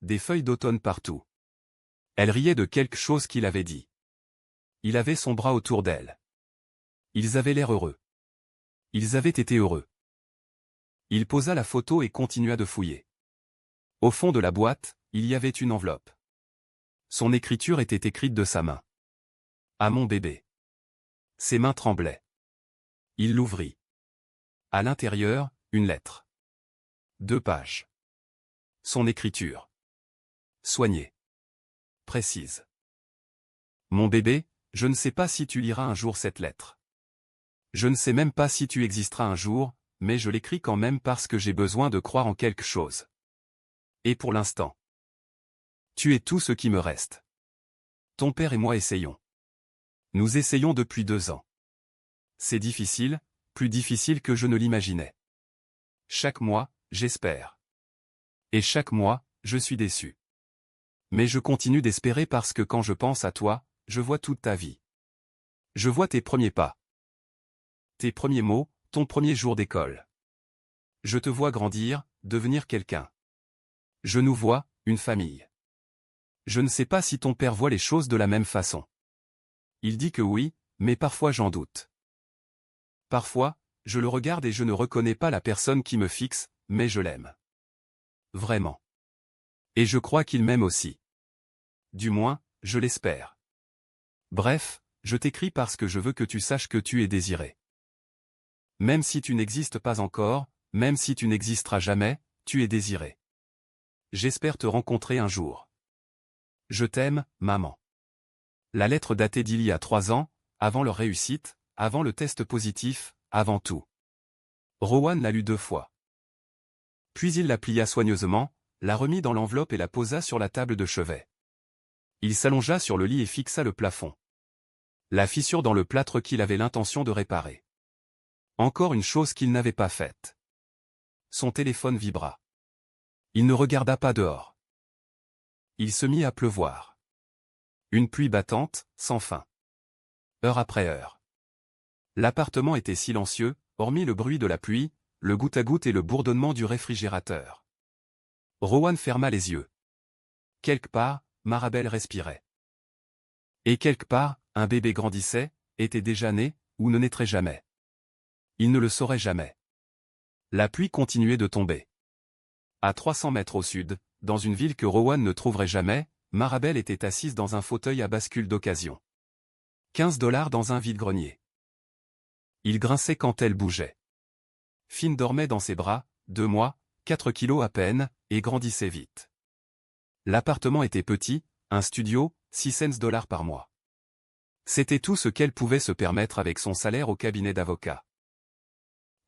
Des feuilles d'automne partout. Elle riait de quelque chose qu'il avait dit. Il avait son bras autour d'elle. Ils avaient l'air heureux. Ils avaient été heureux. Il posa la photo et continua de fouiller. Au fond de la boîte, il y avait une enveloppe. Son écriture était écrite de sa main. À mon bébé. Ses mains tremblaient. Il l'ouvrit. À l'intérieur, une lettre. 2 pages. Son écriture. Soignée. Précise. Mon bébé, je ne sais pas si tu liras un jour cette lettre. Je ne sais même pas si tu existeras un jour, mais je l'écris quand même parce que j'ai besoin de croire en quelque chose. Et pour l'instant. Tu es tout ce qui me reste. Ton père et moi essayons. Nous essayons depuis 2 ans. C'est difficile, plus difficile que je ne l'imaginais. Chaque mois, j'espère. Et chaque mois, je suis déçu. Mais je continue d'espérer parce que quand je pense à toi, je vois toute ta vie. Je vois tes premiers pas. Tes premiers mots, ton premier jour d'école. Je te vois grandir, devenir quelqu'un. Je nous vois, une famille. Je ne sais pas si ton père voit les choses de la même façon. Il dit que oui, mais parfois j'en doute. Parfois, je le regarde et je ne reconnais pas la personne qui me fixe, mais je l'aime. Vraiment. Et je crois qu'il m'aime aussi. Du moins, je l'espère. Bref, je t'écris parce que je veux que tu saches que tu es désiré. Même si tu n'existes pas encore, même si tu n'existeras jamais, tu es désiré. J'espère te rencontrer un jour. Je t'aime, maman. La lettre datée d'il y a 3 ans, avant leur réussite, avant le test positif, avant tout. Rowan la lut 2 fois. Puis il la plia soigneusement, la remit dans l'enveloppe et la posa sur la table de chevet. Il s'allongea sur le lit et fixa le plafond. La fissure dans le plâtre qu'il avait l'intention de réparer. Encore une chose qu'il n'avait pas faite. Son téléphone vibra. Il ne regarda pas dehors. Il se mit à pleuvoir. Une pluie battante, sans fin. Heure après heure. L'appartement était silencieux, hormis le bruit de la pluie, le goutte-à-goutte et le bourdonnement du réfrigérateur. Rowan ferma les yeux. Quelque part, Marabel respirait. Et quelque part, un bébé grandissait, était déjà né, ou ne naîtrait jamais. Il ne le saurait jamais. La pluie continuait de tomber. À 300 mètres au sud, dans une ville que Rowan ne trouverait jamais, Marabel était assise dans un fauteuil à bascule d'occasion. 15 $ dans un vide-grenier. Il grinçait quand elle bougeait. Finn dormait dans ses bras, 2 mois, 4 kilos à peine, et grandissait vite. L'appartement était petit, un studio, 6 cents $ par mois. C'était tout ce qu'elle pouvait se permettre avec son salaire au cabinet d'avocat.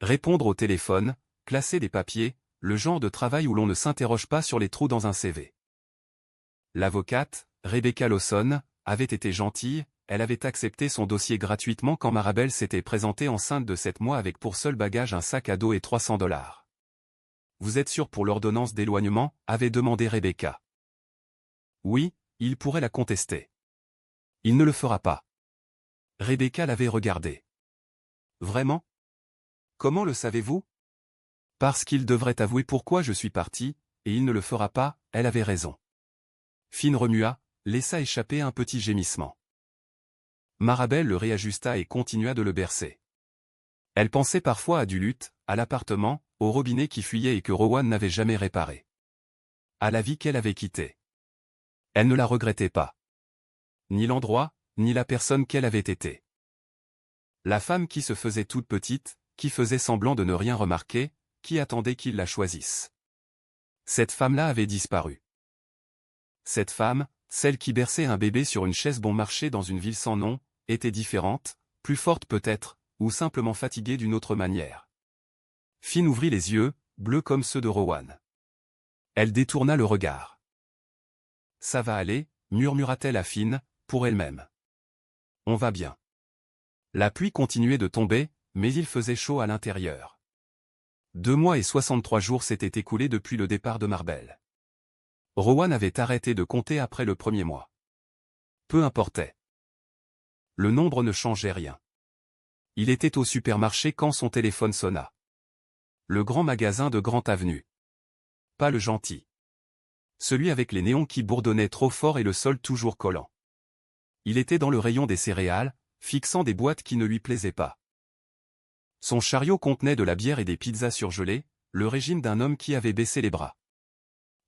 Répondre au téléphone, classer des papiers, le genre de travail où l'on ne s'interroge pas sur les trous dans un CV. L'avocate, Rebecca Lawson, avait été gentille, elle avait accepté son dossier gratuitement quand Marabel s'était présentée enceinte de 7 mois avec pour seul bagage un sac à dos et 300 $. Vous êtes sûr pour l'ordonnance d'éloignement, avait demandé Rebecca. Oui, il pourrait la contester. Il ne le fera pas. Rebecca l'avait regardé. Vraiment? Comment le savez-vous? Parce qu'il devrait avouer pourquoi je suis parti, et il ne le fera pas, elle avait raison. Finn remua, laissa échapper un petit gémissement. Marabel le réajusta et continua de le bercer. Elle pensait parfois à du luth, à l'appartement, au robinet qui fuyait et que Rowan n'avait jamais réparé. À la vie qu'elle avait quittée. Elle ne la regrettait pas. Ni l'endroit, ni la personne qu'elle avait été. La femme qui se faisait toute petite, qui faisait semblant de ne rien remarquer, qui attendait qu'il la choisisse. Cette femme-là avait disparu. Cette femme, celle qui berçait un bébé sur une chaise bon marché dans une ville sans nom, était différente, plus forte peut-être, ou simplement fatiguée d'une autre manière. Finn ouvrit les yeux, bleus comme ceux de Rowan. Elle détourna le regard. Ça va aller, murmura-t-elle à Finn, pour elle-même. On va bien. La pluie continuait de tomber, mais il faisait chaud à l'intérieur. 2 mois et 63 jours s'étaient écoulés depuis le départ de Marabel. Rowan avait arrêté de compter après le premier mois. Peu importait. Le nombre ne changeait rien. Il était au supermarché quand son téléphone sonna. Le grand magasin de Grant Avenue. Pas le gentil. Celui avec les néons qui bourdonnaient trop fort et le sol toujours collant. Il était dans le rayon des céréales, fixant des boîtes qui ne lui plaisaient pas. Son chariot contenait de la bière et des pizzas surgelées, le régime d'un homme qui avait baissé les bras.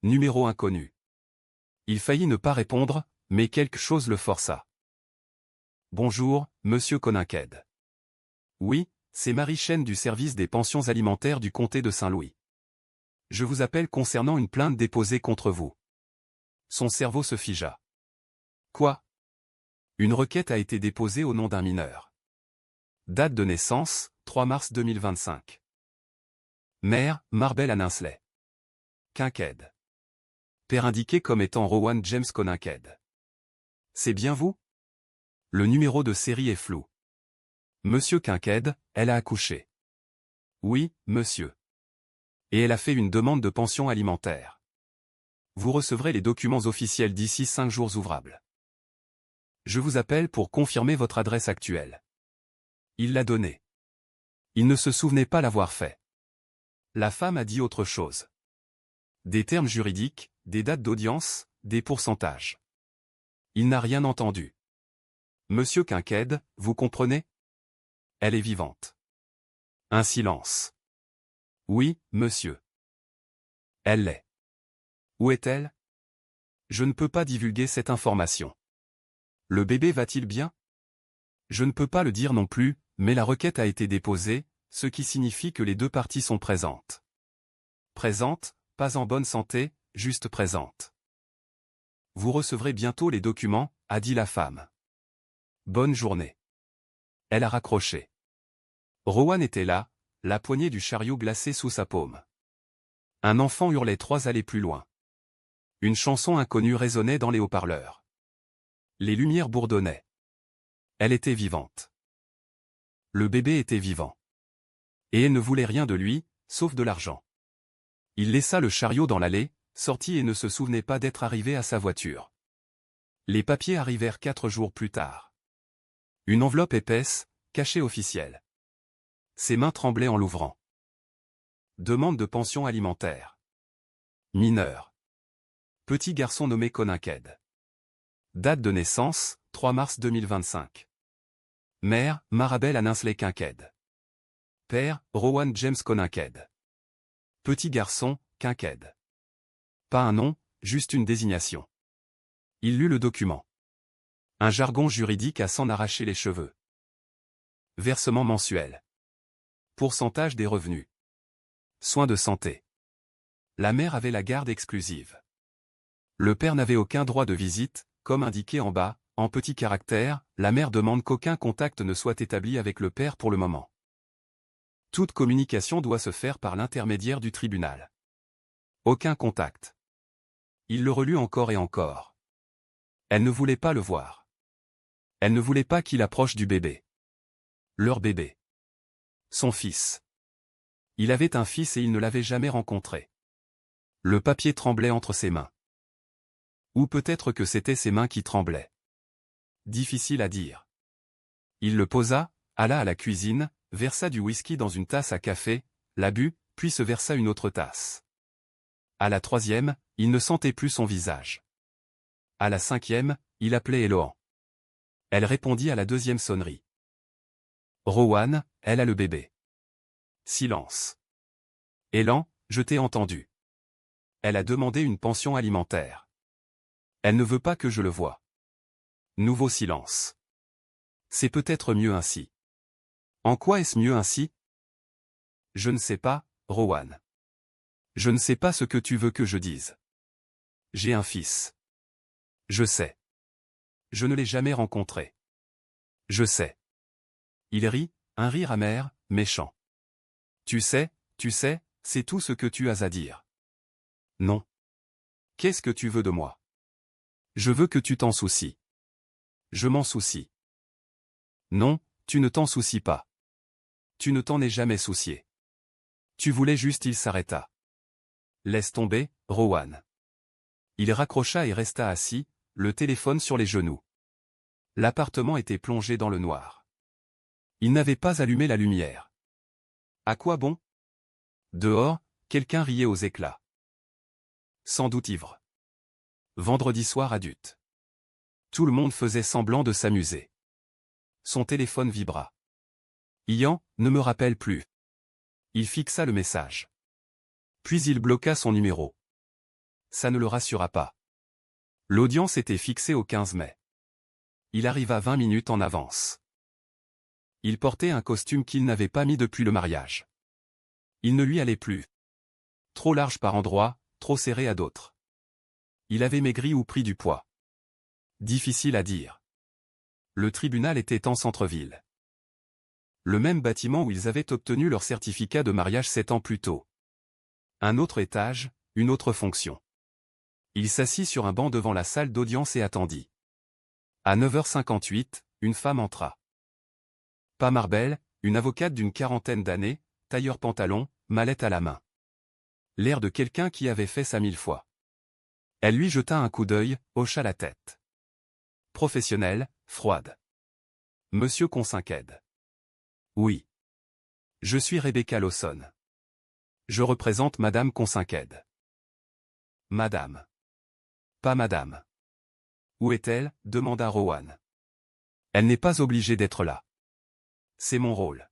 Numéro inconnu. Il faillit ne pas répondre, mais quelque chose le força. Bonjour, monsieur Conincked. Oui, c'est Marie Chen du service des pensions alimentaires du comté de Saint-Louis. Je vous appelle concernant une plainte déposée contre vous. Son cerveau se figea. Quoi? Une requête a été déposée au nom d'un mineur. Date de naissance, 3 mars 2025. Mère, Marabel Aninsley. Conincked. Père indiqué comme étant Rowan James Conincked. C'est bien vous? Le numéro de série est flou. Monsieur Conincked, elle a accouché. Oui, monsieur. Et elle a fait une demande de pension alimentaire. Vous recevrez les documents officiels d'ici 5 jours ouvrables. Je vous appelle pour confirmer votre adresse actuelle. Il l'a donnée. Il ne se souvenait pas l'avoir fait. La femme a dit autre chose. Des termes juridiques, des dates d'audience, des pourcentages. Il n'a rien entendu. Monsieur Conincked, vous comprenez? Elle est vivante. Un silence. Oui, monsieur. Elle l'est. Où est-elle? Je ne peux pas divulguer cette information. Le bébé va-t-il bien? Je ne peux pas le dire non plus, mais la requête a été déposée, ce qui signifie que les deux parties sont présentes. Présentes, pas en bonne santé, juste présentes. Vous recevrez bientôt les documents, a dit la femme. Bonne journée. Elle a raccroché. Rowan était là, la poignée du chariot glacée sous sa paume. Un enfant hurlait 3 allées plus loin. Une chanson inconnue résonnait dans les haut-parleurs. Les lumières bourdonnaient. Elle était vivante. Le bébé était vivant. Et elle ne voulait rien de lui, sauf de l'argent. Il laissa le chariot dans l'allée, sortit et ne se souvenait pas d'être arrivé à sa voiture. Les papiers arrivèrent 4 jours plus tard. Une enveloppe épaisse, cachet officiel. Ses mains tremblaient en l'ouvrant. Demande de pension alimentaire. Mineur. Petit garçon nommé Koninkhed. Date de naissance, 3 mars 2025. Mère, Marabel Anninsley Koninkhed. Père, Rowan James Koninkhed. Petit garçon, Koninkhed. Pas un nom, juste une désignation. Il lut le document. Un jargon juridique à s'en arracher les cheveux. Versement mensuel. Pourcentage des revenus. Soins de santé. La mère avait la garde exclusive. Le père n'avait aucun droit de visite, comme indiqué en bas, en petits caractères, la mère demande qu'aucun contact ne soit établi avec le père pour le moment. Toute communication doit se faire par l'intermédiaire du tribunal. Aucun contact. Il le relut encore et encore. Elle ne voulait pas le voir. Elle ne voulait pas qu'il approche du bébé. Leur bébé. Son fils. Il avait un fils et il ne l'avait jamais rencontré. Le papier tremblait entre ses mains. Ou peut-être que c'étaient ses mains qui tremblaient. Difficile à dire. Il le posa, alla à la cuisine, versa du whisky dans une tasse à café, la but, puis se versa une autre tasse. À la 3e, il ne sentait plus son visage. À la 5e, il appelait Eloan. Elle répondit à la 2e sonnerie. Rowan, elle a le bébé. Silence. Elan, je t'ai entendu. Elle a demandé une pension alimentaire. Elle ne veut pas que je le voie. Nouveau silence. C'est peut-être mieux ainsi. En quoi est-ce mieux ainsi? Je ne sais pas, Rowan. Je ne sais pas ce que tu veux que je dise. J'ai un fils. Je sais. Je ne l'ai jamais rencontré. Je sais. Il rit, un rire amer, méchant. Tu sais, c'est tout ce que tu as à dire. Non. Qu'est-ce que tu veux de moi? Je veux que tu t'en soucies. Je m'en soucie. Non, tu ne t'en soucies pas. Tu ne t'en es jamais soucié. Tu voulais juste. Il s'arrêta. Laisse tomber, Rowan. Il raccrocha et resta assis, le téléphone sur les genoux. L'appartement était plongé dans le noir. Il n'avait pas allumé la lumière. À quoi bon? Dehors, quelqu'un riait aux éclats. Sans doute ivre. Vendredi soir adulte. Tout le monde faisait semblant de s'amuser. Son téléphone vibra. Ian, ne me rappelle plus. Il fixa le message. Puis il bloqua son numéro. Ça ne le rassura pas. L'audience était fixée au 15 mai. Il arriva 20 minutes en avance. Il portait un costume qu'il n'avait pas mis depuis le mariage. Il ne lui allait plus. Trop large par endroits, trop serré à d'autres. Il avait maigri ou pris du poids. Difficile à dire. Le tribunal était en centre-ville. Le même bâtiment où ils avaient obtenu leur certificat de mariage 7 ans plus tôt. Un autre étage, une autre fonction. Il s'assit sur un banc devant la salle d'audience et attendit. À 9h58, une femme entra. Pas Marbel, une avocate d'une quarantaine d'années, tailleur pantalon, mallette à la main. L'air de quelqu'un qui avait fait ça 1000 fois. Elle lui jeta un coup d'œil, hocha la tête. Professionnelle, froide. Monsieur Koninkhed. Oui. Je suis Rebecca Lawson. Je représente Madame Koninkhed. Madame. Pas Madame. Où est-elle? Demanda Rowan. Elle n'est pas obligée d'être là. C'est mon rôle.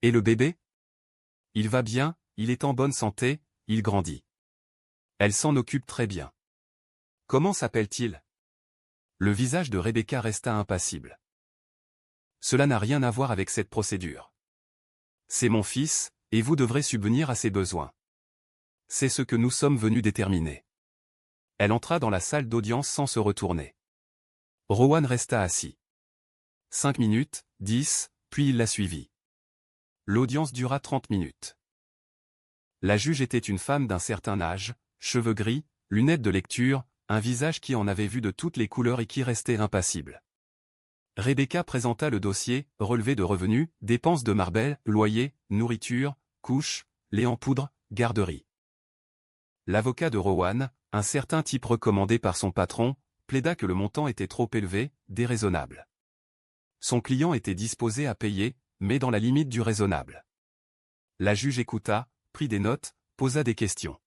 Et le bébé? Il va bien, il est en bonne santé, il grandit. Elle s'en occupe très bien. Comment s'appelle-t-il? Le visage de Rebecca resta impassible. Cela n'a rien à voir avec cette procédure. C'est mon fils, et vous devrez subvenir à ses besoins. C'est ce que nous sommes venus déterminer. Elle entra dans la salle d'audience sans se retourner. Rowan resta assis. 5 minutes, 10, puis il la suivit. L'audience dura 30 minutes. La juge était une femme d'un certain âge, cheveux gris, lunettes de lecture, un visage qui en avait vu de toutes les couleurs et qui restait impassible. Rebecca présenta le dossier, relevé de revenus, dépenses de Marbel, loyer, nourriture, couches, lait en poudre, garderie. L'avocat de Rowan, un certain type recommandé par son patron, plaida que le montant était trop élevé, déraisonnable. Son client était disposé à payer, mais dans la limite du raisonnable. La juge écouta, prit des notes, posa des questions.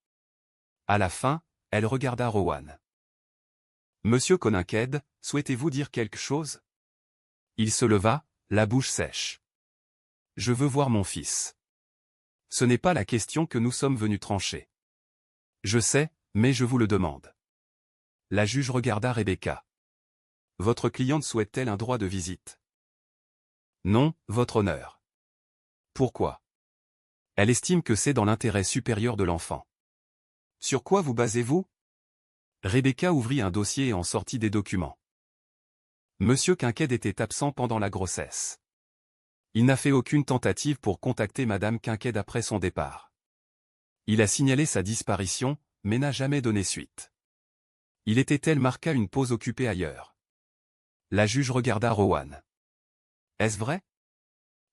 À la fin, elle regarda Rowan. « Monsieur Coninkhead, souhaitez-vous dire quelque chose ?» Il se leva, la bouche sèche. « Je veux voir mon fils. » « Ce n'est pas la question que nous sommes venus trancher. »« Je sais, mais je vous le demande. » La juge regarda Rebecca. « Votre cliente souhaite-t-elle un droit de visite ?»« Non, votre honneur. »« Pourquoi ?» « Elle estime que c'est dans l'intérêt supérieur de l'enfant. »« Sur quoi vous basez-vous ?» Rebecca ouvrit un dossier et en sortit des documents. Monsieur Coninkhead était absent pendant la grossesse. Il n'a fait aucune tentative pour contacter Madame Coninkhead après son départ. Il a signalé sa disparition, mais n'a jamais donné suite. Il était-elle marqua une pause occupée ailleurs. La juge regarda Rowan. « Est-ce vrai ?»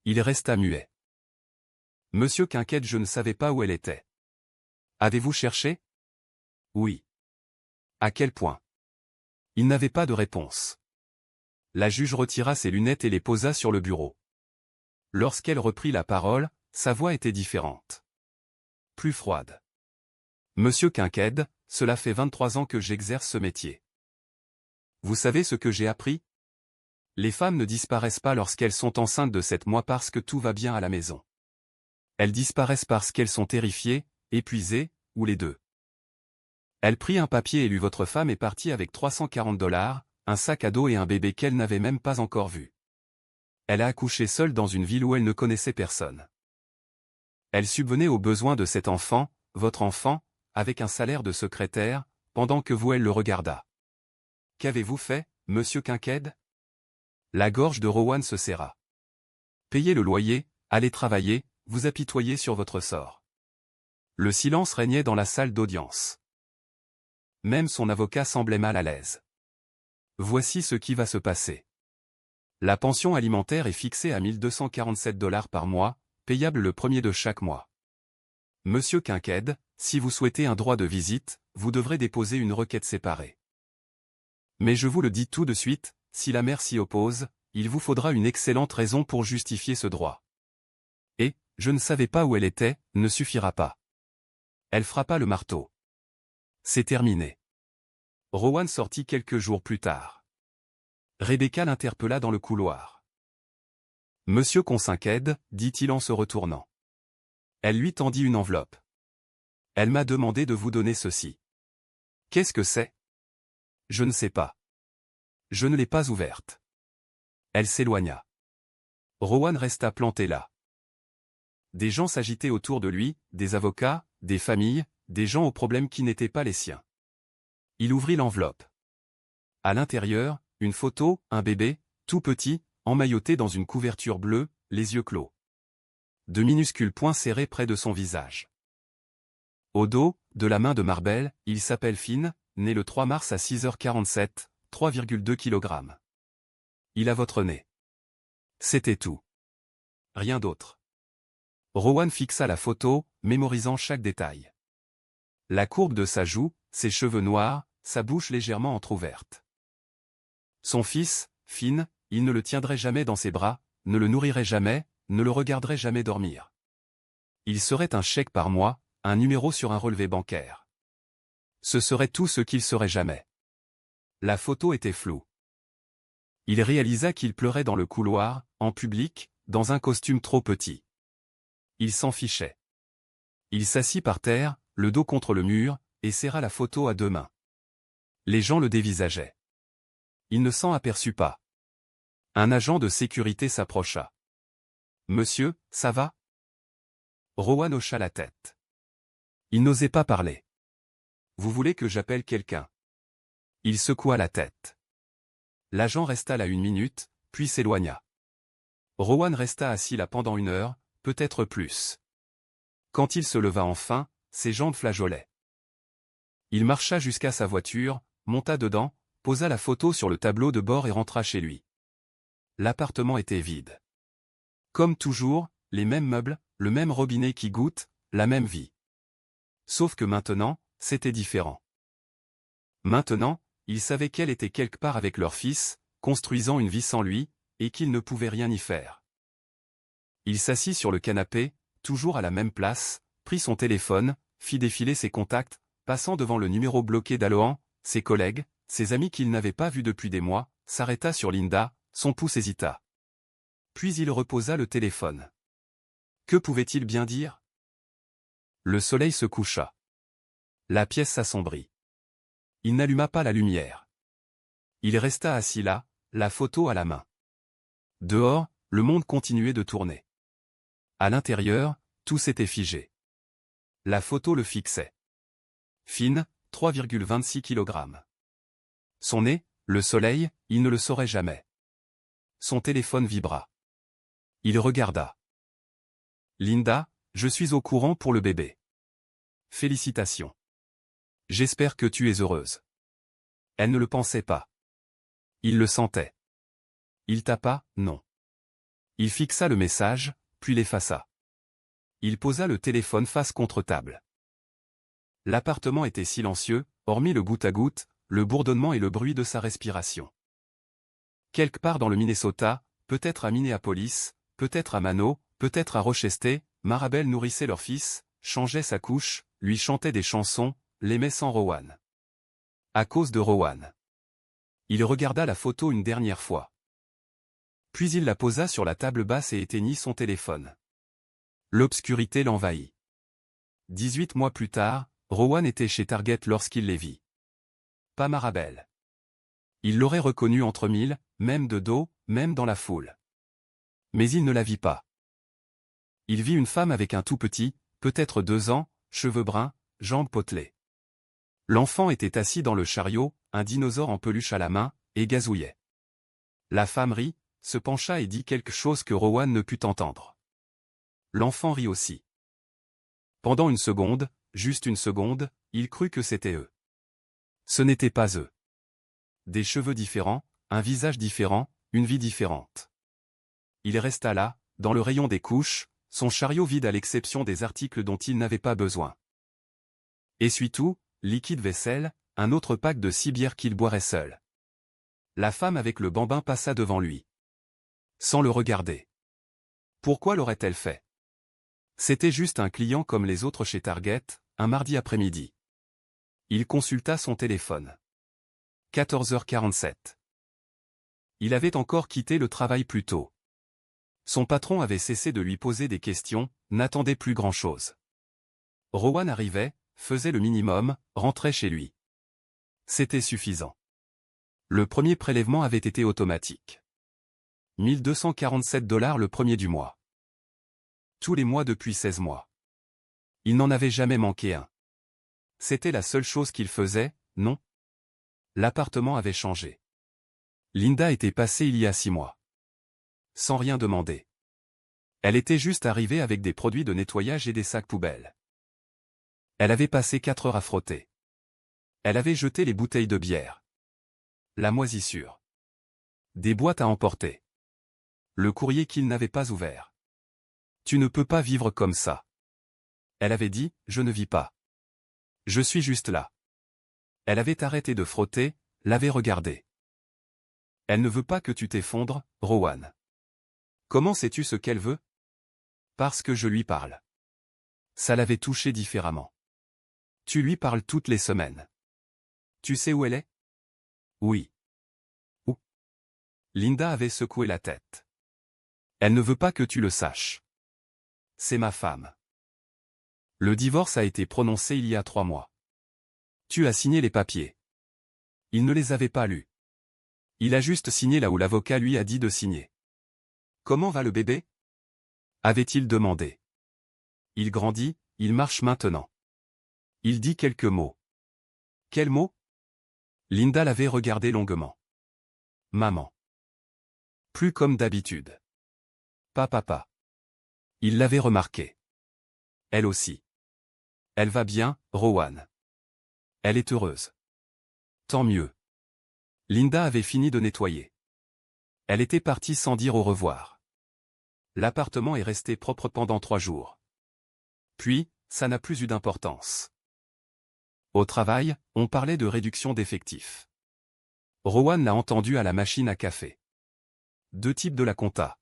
Il resta muet. « Monsieur Coninkhead, je ne savais pas où elle était. »« Avez-vous cherché ?»« Oui. »« À quel point ?» Il n'avait pas de réponse. La juge retira ses lunettes et les posa sur le bureau. Lorsqu'elle reprit la parole, sa voix était différente. Plus froide. « Monsieur Coninkhead, cela fait 23 ans que j'exerce ce métier. Vous savez ce que j'ai appris ? Les femmes ne disparaissent pas lorsqu'elles sont enceintes de 7 mois parce que tout va bien à la maison. Elles disparaissent parce qu'elles sont terrifiées, épuisées, ou les deux. » Elle prit un papier et lut « Votre femme est partie avec $340, un sac à dos et un bébé qu'elle n'avait même pas encore vu. Elle a accouché seule dans une ville où elle ne connaissait personne. Elle subvenait aux besoins de cet enfant, votre enfant, avec un salaire de secrétaire, pendant que vous elle le regarda. Qu'avez-vous fait, monsieur Coninkhead ? » La gorge de Rowan se serra. Payez le loyer, allez travailler, vous apitoyer sur votre sort. Le silence régnait dans la salle d'audience. Même son avocat semblait mal à l'aise. Voici ce qui va se passer. La pension alimentaire est fixée à $1247 par mois, payable le premier de chaque mois. Monsieur Coninkhead, si vous souhaitez un droit de visite, vous devrez déposer une requête séparée. Mais je vous le dis tout de suite, si la mère s'y oppose, il vous faudra une excellente raison pour justifier ce droit. Et, je ne savais pas où elle était, ne suffira pas. Elle frappa le marteau. C'est terminé. Rowan sortit quelques jours plus tard. Rebecca l'interpella dans le couloir. « Monsieur Coninkhead, dit-il en se retournant. » Elle lui tendit une enveloppe. « Elle m'a demandé de vous donner ceci. »« Qu'est-ce que c'est ?»« Je ne sais pas. Je ne l'ai pas ouverte. » Elle s'éloigna. Rowan resta planté là. Des gens s'agitaient autour de lui, des avocats, des familles, des gens aux problèmes qui n'étaient pas les siens. Il ouvrit l'enveloppe. À l'intérieur, une photo, un bébé, tout petit, emmailloté dans une couverture bleue, les yeux clos. De minuscules poings serrés près de son visage. Au dos, de la main de Marbell, il s'appelle Finn, né le 3 mars à 6h47, 3,2 kg. Il a votre nez. C'était tout. Rien d'autre. Rowan fixa la photo, mémorisant chaque détail. La courbe de sa joue, ses cheveux noirs, sa bouche légèrement entr'ouverte. Son fils, Finn, il ne le tiendrait jamais dans ses bras, ne le nourrirait jamais, ne le regarderait jamais dormir. Il serait un chèque par mois, un numéro sur un relevé bancaire. Ce serait tout ce qu'il serait jamais. La photo était floue. Il réalisa qu'il pleurait dans le couloir, en public, dans un costume trop petit. Il s'en fichait. Il s'assit par terre, le dos contre le mur, et serra la photo à 2 mains. Les gens le dévisageaient. Il ne s'en aperçut pas. Un agent de sécurité s'approcha. « Monsieur, ça va ?» Rowan hocha la tête. Il n'osait pas parler. « Vous voulez que j'appelle quelqu'un ?» Il secoua la tête. L'agent resta là 1 minute, puis s'éloigna. Rowan resta assis là pendant 1 heure, peut-être plus. Quand il se leva enfin, ses jambes flageolaient. Il marcha jusqu'à sa voiture, monta dedans, posa la photo sur le tableau de bord et rentra chez lui. L'appartement était vide. Comme toujours, les mêmes meubles, le même robinet qui goutte, la même vie. Sauf que maintenant, c'était différent. Maintenant, il savait qu'elle était quelque part avec leur fils, construisant une vie sans lui, et qu'il ne pouvait rien y faire. Il s'assit sur le canapé, toujours à la même place, prit son téléphone, fit défiler ses contacts, passant devant le numéro bloqué d'Alohan, ses collègues, ses amis qu'il n'avait pas vus depuis des mois, s'arrêta sur Linda, son pouce hésita. Puis il reposa le téléphone. Que pouvait-il bien dire? Le soleil se coucha. La pièce s'assombrit. Il n'alluma pas la lumière. Il resta assis là, la photo à la main. Dehors, le monde continuait de tourner. À l'intérieur, tout s'était figé. La photo le fixait. Fine, 3,26 kg. Son nez, le soleil, il ne le saurait jamais. Son téléphone vibra. Il regarda. Linda, je suis au courant pour le bébé. Félicitations. J'espère que tu es heureuse. Elle ne le pensait pas. Il le sentait. Il tapa, non. Il fixa le message, puis l'effaça. Il posa le téléphone face contre table. L'appartement était silencieux, hormis le goutte à goutte, le bourdonnement et le bruit de sa respiration. Quelque part dans le Minnesota, peut-être à Minneapolis, peut-être à Mano, peut-être à Rochester, Marabel nourrissait leur fils, changeait sa couche, lui chantait des chansons, l'aimait sans Rowan. À cause de Rowan. Il regarda la photo une dernière fois. Puis il la posa sur la table basse et éteignit son téléphone. L'obscurité l'envahit. 18 mois plus tard, Rowan était chez Target lorsqu'il les vit. Pas Marabel. Il l'aurait reconnue entre mille, même de dos, même dans la foule. Mais il ne la vit pas. Il vit une femme avec un tout petit, peut-être 2 ans, cheveux bruns, jambes potelées. L'enfant était assis dans le chariot, un dinosaure en peluche à la main, et gazouillait. La femme rit, se pencha et dit quelque chose que Rowan ne put entendre. L'enfant rit aussi. Pendant une seconde, juste une seconde, il crut que c'était eux. Ce n'était pas eux. Des cheveux différents, un visage différent, une vie différente. Il resta là, dans le rayon des couches, son chariot vide à l'exception des articles dont il n'avait pas besoin. Essuie-tout, liquide vaisselle, un autre pack de 6 bières qu'il boirait seul. La femme avec le bambin passa devant lui. Sans le regarder. Pourquoi l'aurait-elle fait? C'était juste un client comme les autres chez Target, un mardi après-midi. Il consulta son téléphone. 14h47. Il avait encore quitté le travail plus tôt. Son patron avait cessé de lui poser des questions, n'attendait plus grand-chose. Rowan arrivait, faisait le minimum, rentrait chez lui. C'était suffisant. Le premier prélèvement avait été automatique. 1247 $ le premier du mois. Tous les mois depuis 16 mois. Il n'en avait jamais manqué un. C'était la seule chose qu'il faisait, non? L'appartement avait changé. Linda était passée il y a 6 mois. Sans rien demander. Elle était juste arrivée avec des produits de nettoyage et des sacs poubelles. Elle avait passé 4 heures à frotter. Elle avait jeté les bouteilles de bière. La moisissure. Des boîtes à emporter. Le courrier qu'il n'avait pas ouvert. Tu ne peux pas vivre comme ça. Elle avait dit, je ne vis pas. Je suis juste là. Elle avait arrêté de frotter, l'avait regardé. Elle ne veut pas que tu t'effondres, Rowan. Comment sais-tu ce qu'elle veut? Parce que je lui parle. Ça l'avait touché différemment. Tu lui parles toutes les semaines. Tu sais où elle est? Oui. Où? Linda avait secoué la tête. Elle ne veut pas que tu le saches. C'est ma femme. Le divorce a été prononcé il y a 3 mois. Tu as signé les papiers. Il ne les avait pas lus. Il a juste signé là où l'avocat lui a dit de signer. Comment va le bébé? Avait-il demandé. Il grandit, il marche maintenant. Il dit quelques mots. Quels mots? Linda l'avait regardé longuement. Maman. Plus comme d'habitude. Papa. Il l'avait remarqué. Elle aussi. Elle va bien, Rowan. Elle est heureuse. Tant mieux. Linda avait fini de nettoyer. Elle était partie sans dire au revoir. L'appartement est resté propre pendant 3 jours. Puis, ça n'a plus eu d'importance. Au travail, on parlait de réduction d'effectifs. Rowan l'a entendu à la machine à café. 2 types de la compta.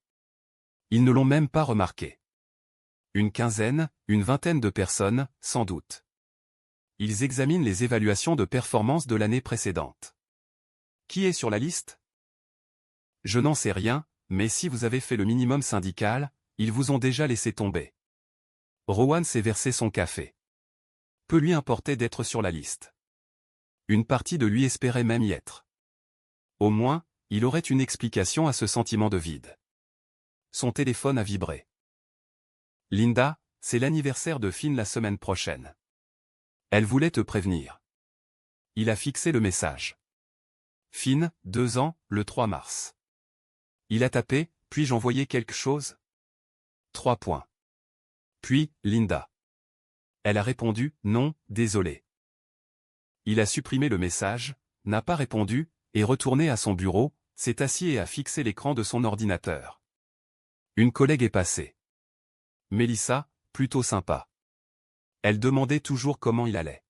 Ils ne l'ont même pas remarqué. Une quinzaine, une vingtaine de personnes, sans doute. Ils examinent les évaluations de performance de l'année précédente. Qui est sur la liste? Je n'en sais rien, mais si vous avez fait le minimum syndical, ils vous ont déjà laissé tomber. Rowan s'est versé son café. Peu lui importait d'être sur la liste. Une partie de lui espérait même y être. Au moins, il aurait une explication à ce sentiment de vide. Son téléphone a vibré. Linda, c'est l'anniversaire de Finn la semaine prochaine. Elle voulait te prévenir. Il a fixé le message. Finn, 2 ans, le 3 mars. Il a tapé, puis-je envoyer quelque chose? 3 points. Puis, Linda. Elle a répondu, non, désolé. Il a supprimé le message, n'a pas répondu, est retourné à son bureau, s'est assis et a fixé l'écran de son ordinateur. Une collègue est passée. Mélissa, plutôt sympa. Elle demandait toujours comment il allait.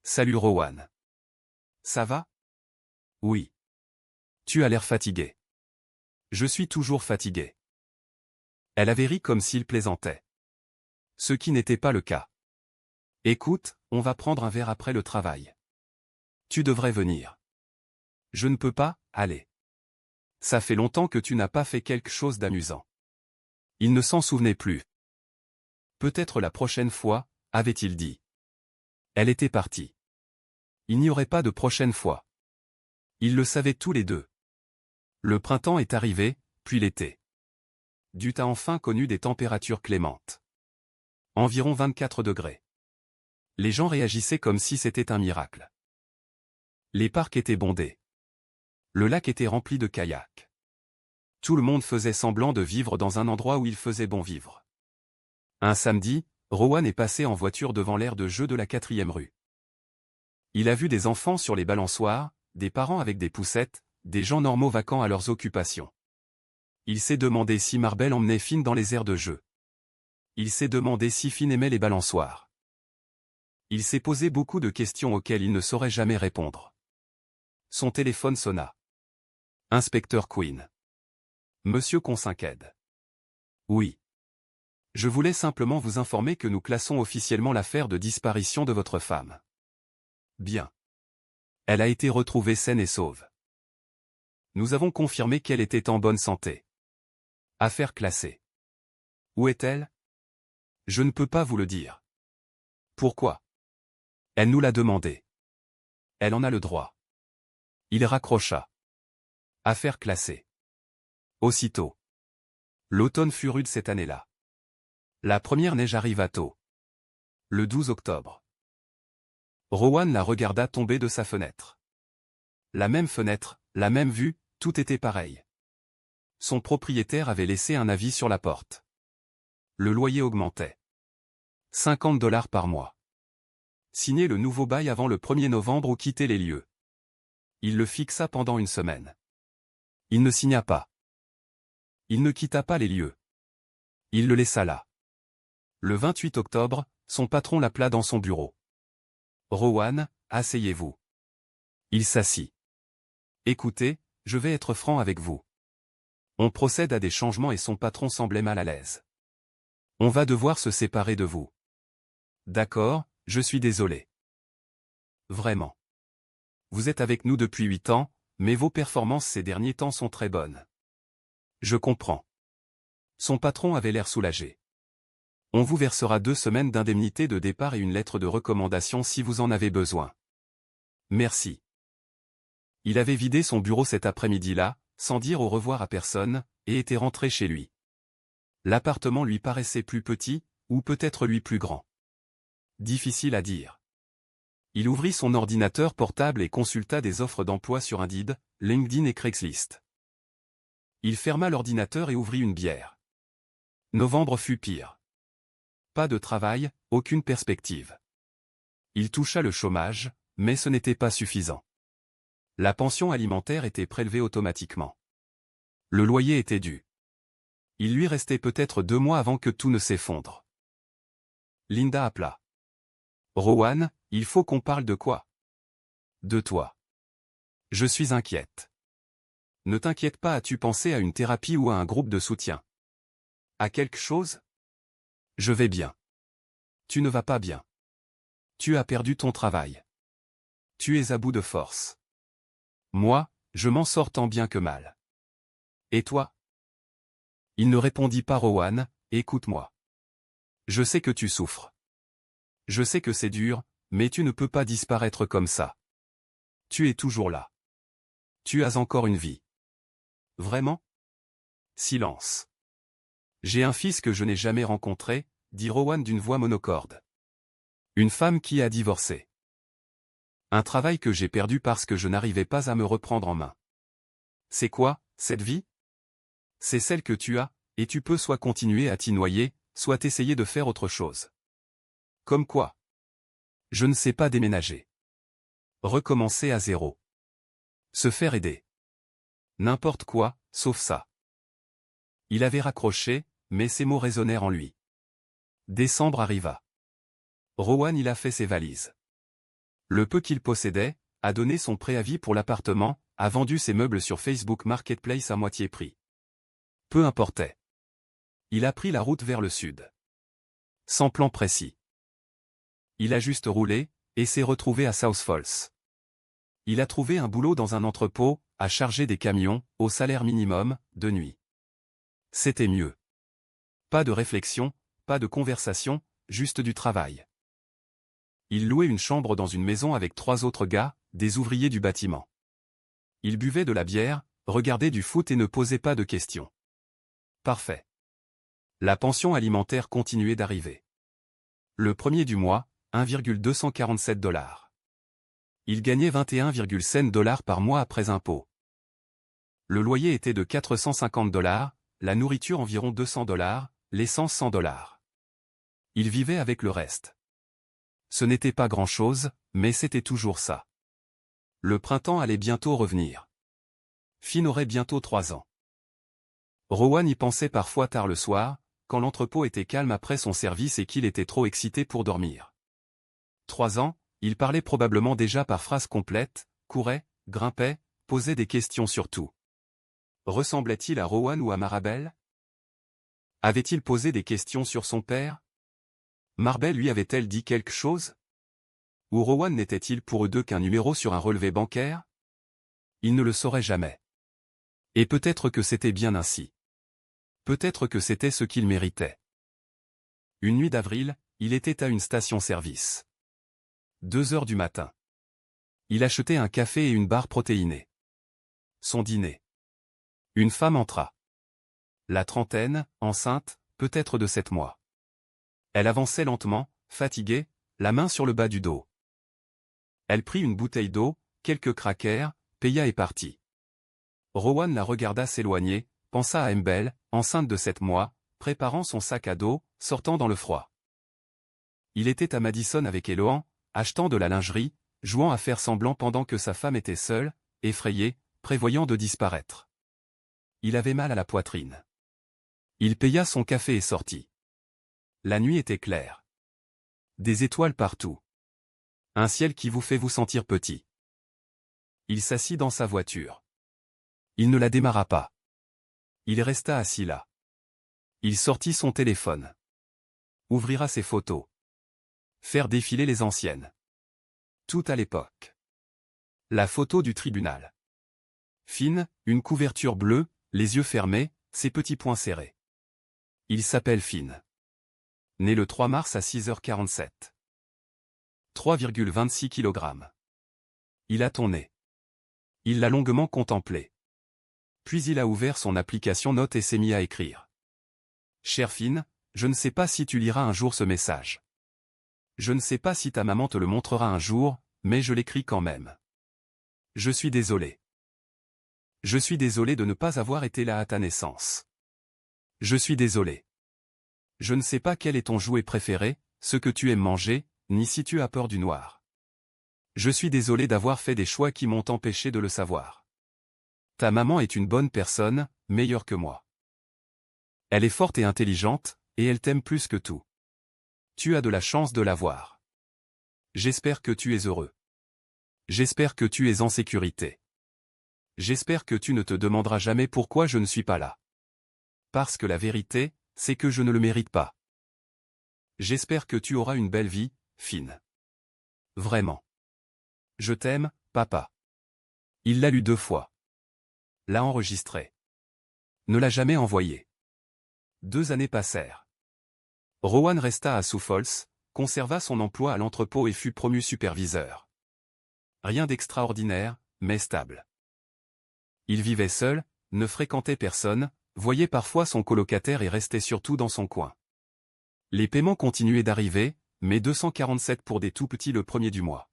Salut Rowan. Ça va? Oui. Tu as l'air fatigué. Je suis toujours fatigué. Elle avait ri comme s'il plaisantait. Ce qui n'était pas le cas. Écoute, on va prendre un verre après le travail. Tu devrais venir. Je ne peux pas, allez. Ça fait longtemps que tu n'as pas fait quelque chose d'amusant. Il ne s'en souvenait plus. Peut-être la prochaine fois, avait-il dit. Elle était partie. Il n'y aurait pas de prochaine fois. Ils le savaient tous les deux. Le printemps est arrivé, puis l'été. Utah a enfin connu des températures clémentes. Environ 24 degrés. Les gens réagissaient comme si c'était un miracle. Les parcs étaient bondés. Le lac était rempli de kayaks. Tout le monde faisait semblant de vivre dans un endroit où il faisait bon vivre. Un samedi, Rowan est passé en voiture devant l'aire de jeu de la 4e rue. Il a vu des enfants sur les balançoires, des parents avec des poussettes, des gens normaux vaquant à leurs occupations. Il s'est demandé si Marbel emmenait Finn dans les aires de jeu. Il s'est demandé si Finn aimait les balançoires. Il s'est posé beaucoup de questions auxquelles il ne saurait jamais répondre. Son téléphone sonna. Inspecteur Quinn. Monsieur Consinqued. Oui. Je voulais simplement vous informer que nous classons officiellement l'affaire de disparition de votre femme. Bien. Elle a été retrouvée saine et sauve. Nous avons confirmé qu'elle était en bonne santé. Affaire classée. Où est-elle? Je ne peux pas vous le dire. Pourquoi? Elle nous l'a demandé. Elle en a le droit. Il raccrocha. Affaire classée. Aussitôt. L'automne fut rude cette année-là. La première neige arriva tôt. Le 12 octobre. Rowan la regarda tomber de sa fenêtre. La même fenêtre, la même vue, tout était pareil. Son propriétaire avait laissé un avis sur la porte. Le loyer augmentait. 50 $ par mois. Signer le nouveau bail avant le 1er novembre ou quitter les lieux. Il le fixa pendant une semaine. Il ne signa pas. Il ne quitta pas les lieux. Il le laissa là. Le 28 octobre, son patron l'appela dans son bureau. Rowan, asseyez-vous. Il s'assit. Écoutez, je vais être franc avec vous. On procède à des changements et son patron semblait mal à l'aise. On va devoir se séparer de vous. D'accord, je suis désolé. Vraiment. Vous êtes avec nous depuis 8 ans, mais vos performances ces derniers temps sont très bonnes. Je comprends. Son patron avait l'air soulagé. On vous versera 2 semaines d'indemnité de départ et une lettre de recommandation si vous en avez besoin. Merci. Il avait vidé son bureau cet après-midi-là, sans dire au revoir à personne, et était rentré chez lui. L'appartement lui paraissait plus petit, ou peut-être lui plus grand. Difficile à dire. Il ouvrit son ordinateur portable et consulta des offres d'emploi sur Indeed, LinkedIn et Craigslist. Il ferma l'ordinateur et ouvrit une bière. Novembre fut pire. Pas de travail, aucune perspective. Il toucha le chômage, mais ce n'était pas suffisant. La pension alimentaire était prélevée automatiquement. Le loyer était dû. Il lui restait peut-être 2 mois avant que tout ne s'effondre. Linda appela. Rowan, Il faut qu'on parle de quoi? De toi. Je suis inquiète. Ne t'inquiète pas, as-tu pensé à une thérapie ou à un groupe de soutien? À quelque chose? Je vais bien. Tu ne vas pas bien. Tu as perdu ton travail. Tu es à bout de force. Moi, je m'en sors tant bien que mal. Et toi? Il ne répondit pas. Rowan, écoute-moi. Je sais que tu souffres. Je sais que c'est dur, mais tu ne peux pas disparaître comme ça. Tu es toujours là. Tu as encore une vie. Vraiment? Silence. J'ai un fils que je n'ai jamais rencontré, dit Rowan d'une voix monocorde. Une femme qui a divorcé. Un travail que j'ai perdu parce que je n'arrivais pas à me reprendre en main. C'est quoi, cette vie? C'est celle que tu as, et tu peux soit continuer à t'y noyer, soit essayer de faire autre chose. Comme quoi? Je ne sais pas déménager. Recommencer à zéro. Se faire aider. N'importe quoi, sauf ça. Il avait raccroché, mais ces mots résonnèrent en lui. Décembre arriva. Rowan il a fait ses valises. Le peu qu'il possédait, a donné son préavis pour l'appartement, a vendu ses meubles sur Facebook Marketplace à moitié prix. Peu importait. Il a pris la route vers le sud. Sans plan précis. Il a juste roulé, et s'est retrouvé à South Falls. Il a trouvé un boulot dans un entrepôt, à charger des camions, au salaire minimum, de nuit. C'était mieux. Pas de réflexion, pas de conversation, juste du travail. Il louait une chambre dans une maison avec 3 autres gars, des ouvriers du bâtiment. Il buvait de la bière, regardait du foot et ne posait pas de questions. Parfait. La pension alimentaire continuait d'arriver. Le premier du mois, 1,247 $. Il gagnait 21,5 $ par mois après impôts. Le loyer était de 450 $, la nourriture environ 200 $, l'essence 100 $. Il vivait avec le reste. Ce n'était pas grand-chose, mais c'était toujours ça. Le printemps allait bientôt revenir. Finn aurait bientôt 3 ans. Rowan y pensait parfois tard le soir, quand l'entrepôt était calme après son service et qu'il était trop excité pour dormir. 3 ans, il parlait probablement déjà par phrases complètes, courait, grimpait, posait des questions sur tout. Ressemblait-il à Rowan ou à Marabelle? Avait-il posé des questions sur son père? Marabelle lui avait-elle dit quelque chose? Ou Rowan n'était-il pour eux deux qu'un numéro sur un relevé bancaire? Il ne le saurait jamais. Et peut-être que c'était bien ainsi. Peut-être que c'était ce qu'il méritait. Une nuit d'avril, il était à une station-service. 2 heures du matin. Il achetait un café et une barre protéinée. Son dîner. Une femme entra. La trentaine, enceinte, peut-être de 7 mois. Elle avançait lentement, fatiguée, la main sur le bas du dos. Elle prit une bouteille d'eau, quelques crackers, paya et partit. Rowan la regarda s'éloigner, pensa à Embelle, enceinte de 7 mois, préparant son sac à dos, sortant dans le froid. Il était à Madison avec Eloan, achetant de la lingerie, jouant à faire semblant pendant que sa femme était seule, effrayée, prévoyant de disparaître. Il avait mal à la poitrine. Il paya son café et sortit. La nuit était claire. Des étoiles partout. Un ciel qui vous fait vous sentir petit. Il s'assit dans sa voiture. Il ne la démarra pas. Il resta assis là. Il sortit son téléphone. Ouvrira ses photos. Faire défiler les anciennes. Tout à l'époque. La photo du tribunal. Finn, une couverture bleue, les yeux fermés, ses petits poings serrés. Il s'appelle Finn. Né le 3 mars à 6h47. 3,26 kg. Il a ton nez. Il l'a longuement contemplé. Puis il a ouvert son application Notes et s'est mis à écrire. Cher Finn, je ne sais pas si tu liras un jour ce message. Je ne sais pas si ta maman te le montrera un jour, mais je l'écris quand même. Je suis désolé. Je suis désolé de ne pas avoir été là à ta naissance. Je suis désolé. Je ne sais pas quel est ton jouet préféré, ce que tu aimes manger, ni si tu as peur du noir. Je suis désolé d'avoir fait des choix qui m'ont empêché de le savoir. Ta maman est une bonne personne, meilleure que moi. Elle est forte et intelligente, et elle t'aime plus que tout. Tu as de la chance de l'avoir. J'espère que tu es heureux. J'espère que tu es en sécurité. J'espère que tu ne te demanderas jamais pourquoi je ne suis pas là. Parce que la vérité, c'est que je ne le mérite pas. J'espère que tu auras une belle vie, Finn. Vraiment. Je t'aime, papa. Il l'a lu 2 fois. L'a enregistré. Ne l'a jamais envoyé. 2 années passèrent. Rowan resta à Sioux Falls, conserva son emploi à l'entrepôt et fut promu superviseur. Rien d'extraordinaire, mais stable. Il vivait seul, ne fréquentait personne, voyait parfois son colocataire et restait surtout dans son coin. Les paiements continuaient d'arriver, mais 247 pour des tout petits le premier du mois.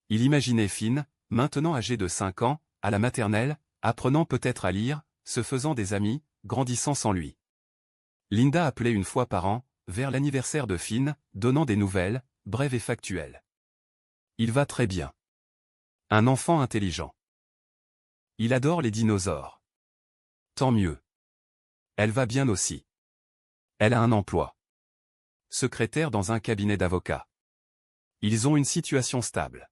Il imaginait Finn, maintenant âgé de 5 ans, à la maternelle, apprenant peut-être à lire, se faisant des amis, grandissant sans lui. Linda appelait une fois par an, vers l'anniversaire de Finn, donnant des nouvelles, brèves et factuelles. Il va très bien. Un enfant intelligent. Il adore les dinosaures. Tant mieux. Elle va bien aussi. Elle a un emploi. Secrétaire dans un cabinet d'avocats. Ils ont une situation stable.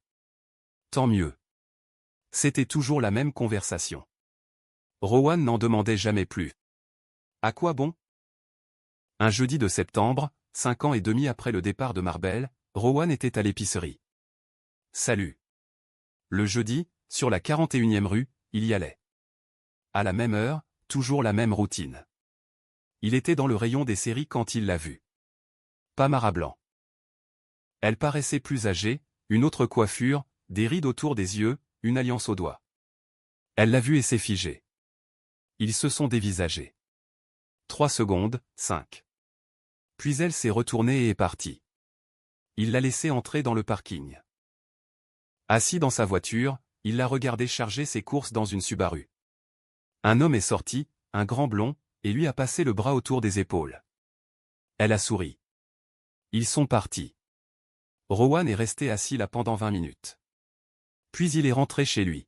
Tant mieux. C'était toujours la même conversation. Rowan n'en demandait jamais plus. À quoi bon? Un jeudi de septembre, 5 ans et demi après le départ de Marbel, Rowan était à l'épicerie. Salut. Le jeudi, sur la 41e rue, il y allait. À la même heure, toujours la même routine. Il était dans le rayon des séries quand il l'a vue. Pas Mara Blanc. Elle paraissait plus âgée, une autre coiffure, des rides autour des yeux, une alliance au doigt. Elle l'a vue et s'est figée. Ils se sont dévisagés. 3 secondes, 5. Puis elle s'est retournée et est partie. Il l'a laissée entrer dans le parking. Assis dans sa voiture, il l'a regardé charger ses courses dans une Subaru. Un homme est sorti, un grand blond, et lui a passé le bras autour des épaules. Elle a souri. Ils sont partis. Rowan est resté assis là pendant 20 minutes. Puis il est rentré chez lui.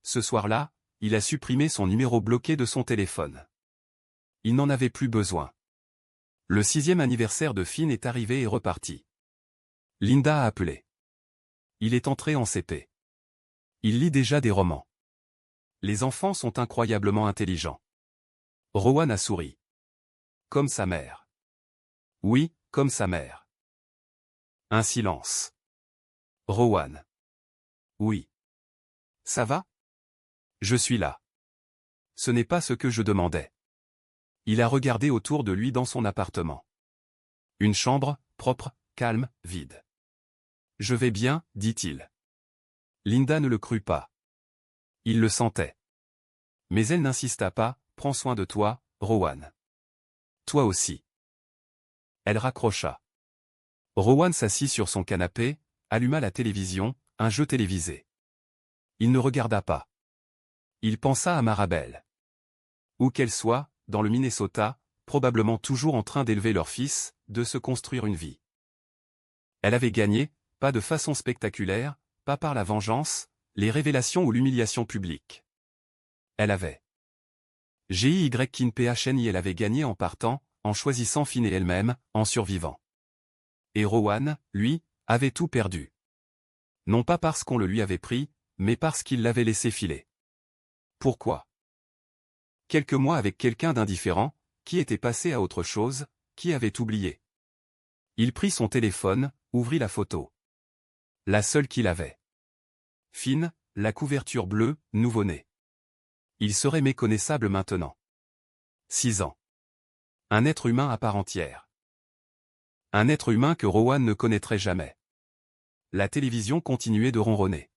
Ce soir-là, il a supprimé son numéro bloqué de son téléphone. Il n'en avait plus besoin. Le 6e anniversaire de Finn est arrivé et reparti. Linda a appelé. Il est entré en CP. Il lit déjà des romans. Les enfants sont incroyablement intelligents. Rowan a souri. Comme sa mère. Oui, comme sa mère. Un silence. Rowan. Oui. Ça va? Je suis là. Ce n'est pas ce que je demandais. Il a regardé autour de lui dans son appartement. Une chambre, propre, calme, vide. Je vais bien, dit-il. Linda ne le crut pas. Il le sentait. Mais elle n'insista pas, prends soin de toi, Rowan. Toi aussi. Elle raccrocha. Rowan s'assit sur son canapé, alluma la télévision, un jeu télévisé. Il ne regarda pas. Il pensa à Marabel. Où qu'elle soit, dans le Minnesota, probablement toujours en train d'élever leur fils, de se construire une vie. Elle avait gagné, pas de façon spectaculaire, pas par la vengeance, les révélations ou l'humiliation publique. Elle avait. GYKINPHNI elle avait gagné en partant, en choisissant Finn et elle-même, en survivant. Et Rowan, lui, avait tout perdu. Non pas parce qu'on le lui avait pris, mais parce qu'il l'avait laissé filer. Pourquoi? Quelques mois avec quelqu'un d'indifférent, qui était passé à autre chose, qui avait oublié. Il prit son téléphone, ouvrit la photo. La seule qu'il avait. Finn, la couverture bleue, nouveau-né. Il serait méconnaissable maintenant. 6 ans. Un être humain à part entière. Un être humain que Rowan ne connaîtrait jamais. La télévision continuait de ronronner.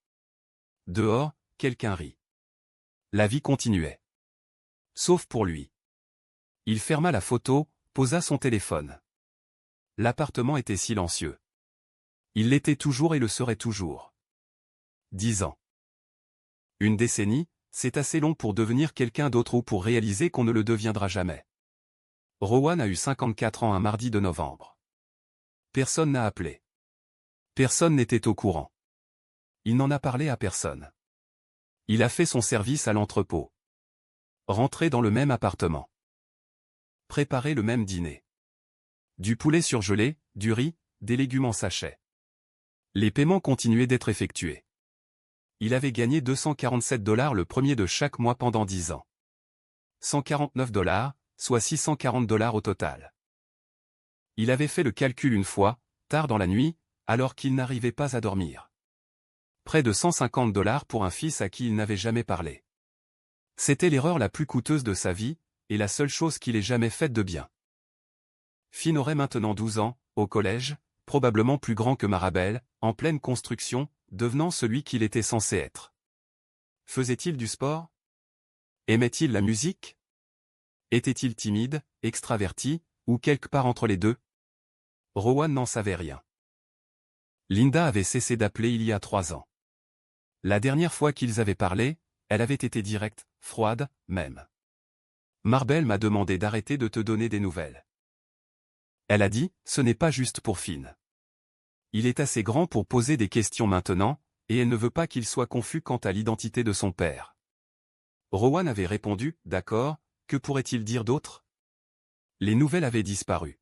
Dehors, quelqu'un rit. La vie continuait. Sauf pour lui. Il ferma la photo, posa son téléphone. L'appartement était silencieux. Il l'était toujours et le serait toujours. 10 ans. Une décennie, c'est assez long pour devenir quelqu'un d'autre ou pour réaliser qu'on ne le deviendra jamais. Rowan a eu 54 ans un mardi de novembre. Personne n'a appelé. Personne n'était au courant. Il n'en a parlé à personne. Il a fait son service à l'entrepôt. Rentré dans le même appartement. Préparé le même dîner. Du poulet surgelé, du riz, des légumes en sachet. Les paiements continuaient d'être effectués. Il avait gagné $247 le premier de chaque mois pendant 10 ans. $149, soit $640 au total. Il avait fait le calcul une fois, tard dans la nuit, alors qu'il n'arrivait pas à dormir. Près de $150 pour un fils à qui il n'avait jamais parlé. C'était l'erreur la plus coûteuse de sa vie, et la seule chose qu'il ait jamais faite de bien. Finn aurait maintenant 12 ans, au collège, probablement plus grand que Marabel, en pleine construction, devenant celui qu'il était censé être. Faisait-il du sport? Aimait-il la musique? Était-il timide, extraverti, ou quelque part entre les deux? Rowan n'en savait rien. Linda avait cessé d'appeler il y a 3 ans. La dernière fois qu'ils avaient parlé, elle avait été directe, froide, même. Marbel m'a demandé d'arrêter de te donner des nouvelles. Elle a dit, ce n'est pas juste pour Finn. Il est assez grand pour poser des questions maintenant, et elle ne veut pas qu'il soit confus quant à l'identité de son père. Rowan avait répondu, d'accord, que pourrait-il dire d'autre? Les nouvelles avaient disparu.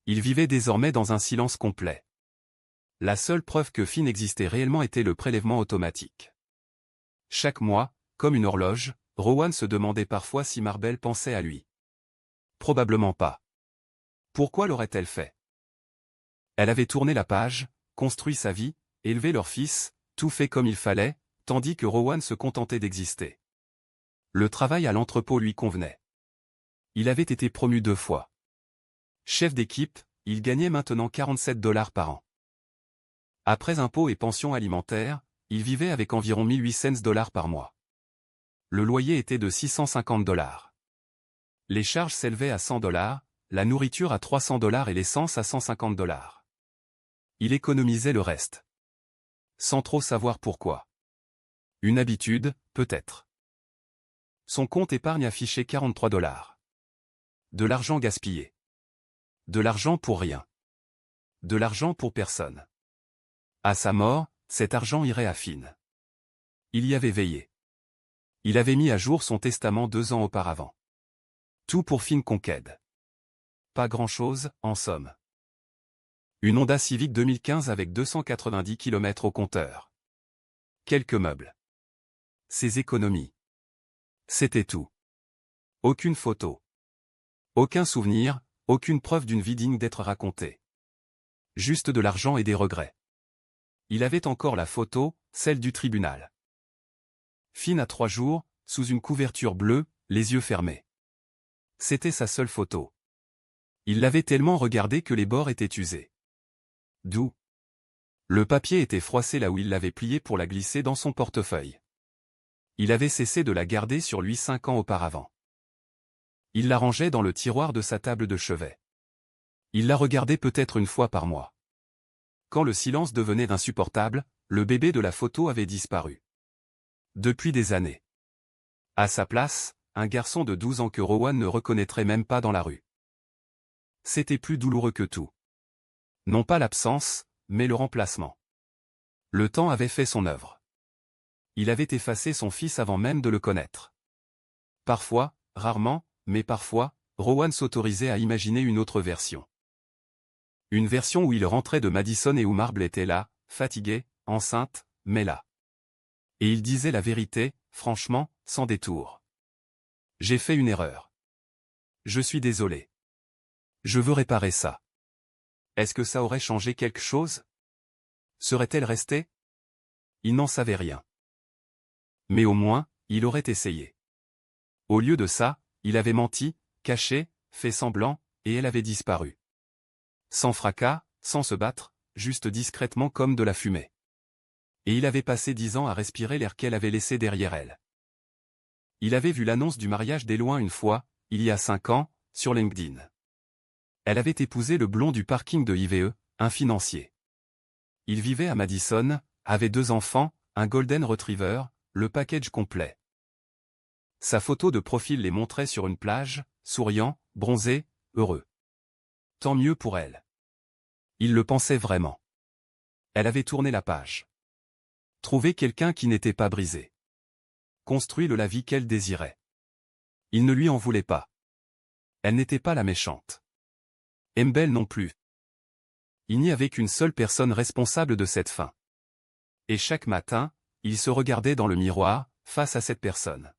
Il vivait désormais dans un silence complet. La seule preuve que Finn existait réellement était le prélèvement automatique. Chaque mois, comme une horloge, Rowan se demandait parfois si Marbel pensait à lui. Probablement pas. Pourquoi l'aurait-elle fait? Elle avait tourné la page, construit sa vie, élevé leur fils, tout fait comme il fallait, tandis que Rowan se contentait d'exister. Le travail à l'entrepôt lui convenait. Il avait été promu 2 fois. Chef d'équipe, il gagnait maintenant $47 par an. Après impôts et pensions alimentaires, il vivait avec environ $1800 par mois. Le loyer était de $650. Les charges s'élevaient à $100, la nourriture à $300 et l'essence à $150. Il économisait le reste. Sans trop savoir pourquoi. Une habitude, peut-être. Son compte épargne affichait $43. De l'argent gaspillé. De l'argent pour rien. De l'argent pour personne. À sa mort, cet argent irait à Finn. Il y avait veillé. Il avait mis à jour son testament 2 ans auparavant. Tout pour Finn Conquête. Pas grand-chose, en somme. Une Honda Civic 2015 avec 290 km au compteur. Quelques meubles. Ses économies. C'était tout. Aucune photo. Aucun souvenir, aucune preuve d'une vie digne d'être racontée. Juste de l'argent et des regrets. Il avait encore la photo, celle du tribunal. Finn à 3 jours, sous une couverture bleue, les yeux fermés. C'était sa seule photo. Il l'avait tellement regardée que les bords étaient usés. D'où? Le papier était froissé là où il l'avait plié pour la glisser dans son portefeuille. Il avait cessé de la garder sur lui 5 ans auparavant. Il la rangeait dans le tiroir de sa table de chevet. Il la regardait peut-être une fois par mois. Quand le silence devenait insupportable, le bébé de la photo avait disparu. Depuis des années. À sa place, un garçon de 12 ans que Rowan ne reconnaîtrait même pas dans la rue. C'était plus douloureux que tout. Non pas l'absence, mais le remplacement. Le temps avait fait son œuvre. Il avait effacé son fils avant même de le connaître. Parfois, rarement, mais parfois, Rowan s'autorisait à imaginer une autre version. Une version où il rentrait de Madison et où Marble était là, fatiguée, enceinte, mais là. Et il disait la vérité, franchement, sans détour. J'ai fait une erreur. Je suis désolé. Je veux réparer ça. Est-ce que ça aurait changé quelque chose? Serait-elle restée? Il n'en savait rien. Mais au moins, il aurait essayé. Au lieu de ça, il avait menti, caché, fait semblant, et elle avait disparu. Sans fracas, sans se battre, juste discrètement comme de la fumée. Et il avait passé 10 ans à respirer l'air qu'elle avait laissé derrière elle. Il avait vu l'annonce du mariage d'Eloin une fois, il y a 5 ans, sur LinkedIn. Elle avait épousé le blond du parking de IVE, un financier. Il vivait à Madison, avait 2 enfants, un golden retriever, le package complet. Sa photo de profil les montrait sur une plage, souriant, bronzé, heureux. Tant mieux pour elle. Il le pensait vraiment. Elle avait tourné la page. Trouvé quelqu'un qui n'était pas brisé. Construit la vie qu'elle désirait. Il ne lui en voulait pas. Elle n'était pas la méchante. Embel non plus. Il n'y avait qu'une seule personne responsable de cette fin. Et chaque matin, il se regardait dans le miroir, face à cette personne.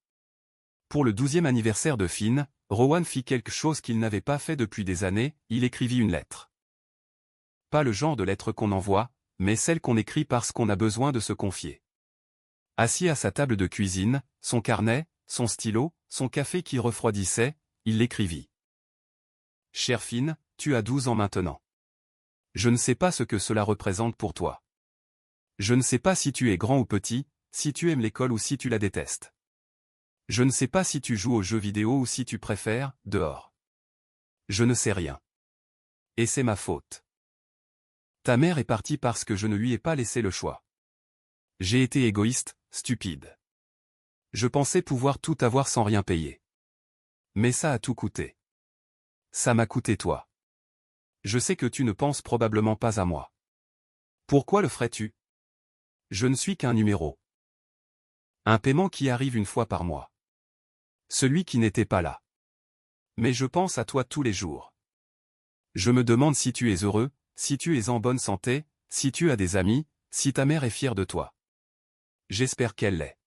Pour le 12e anniversaire de Finn, Rowan fit quelque chose qu'il n'avait pas fait depuis des années, il écrivit une lettre. Pas le genre de lettre qu'on envoie, mais celle qu'on écrit parce qu'on a besoin de se confier. Assis à sa table de cuisine, son carnet, son stylo, son café qui refroidissait, il l'écrivit. Cher Finn, tu as 12 ans maintenant. Je ne sais pas ce que cela représente pour toi. Je ne sais pas si tu es grand ou petit, si tu aimes l'école ou si tu la détestes. Je ne sais pas si tu joues aux jeux vidéo ou si tu préfères, dehors. Je ne sais rien. Et c'est ma faute. Ta mère est partie parce que je ne lui ai pas laissé le choix. J'ai été égoïste, stupide. Je pensais pouvoir tout avoir sans rien payer. Mais ça a tout coûté. Ça m'a coûté toi. Je sais que tu ne penses probablement pas à moi. Pourquoi le ferais-tu? Je ne suis qu'un numéro. Un paiement qui arrive une fois par mois. Celui qui n'était pas là. Mais je pense à toi tous les jours. Je me demande si tu es heureux, si tu es en bonne santé, si tu as des amis, si ta mère est fière de toi. J'espère qu'elle l'est.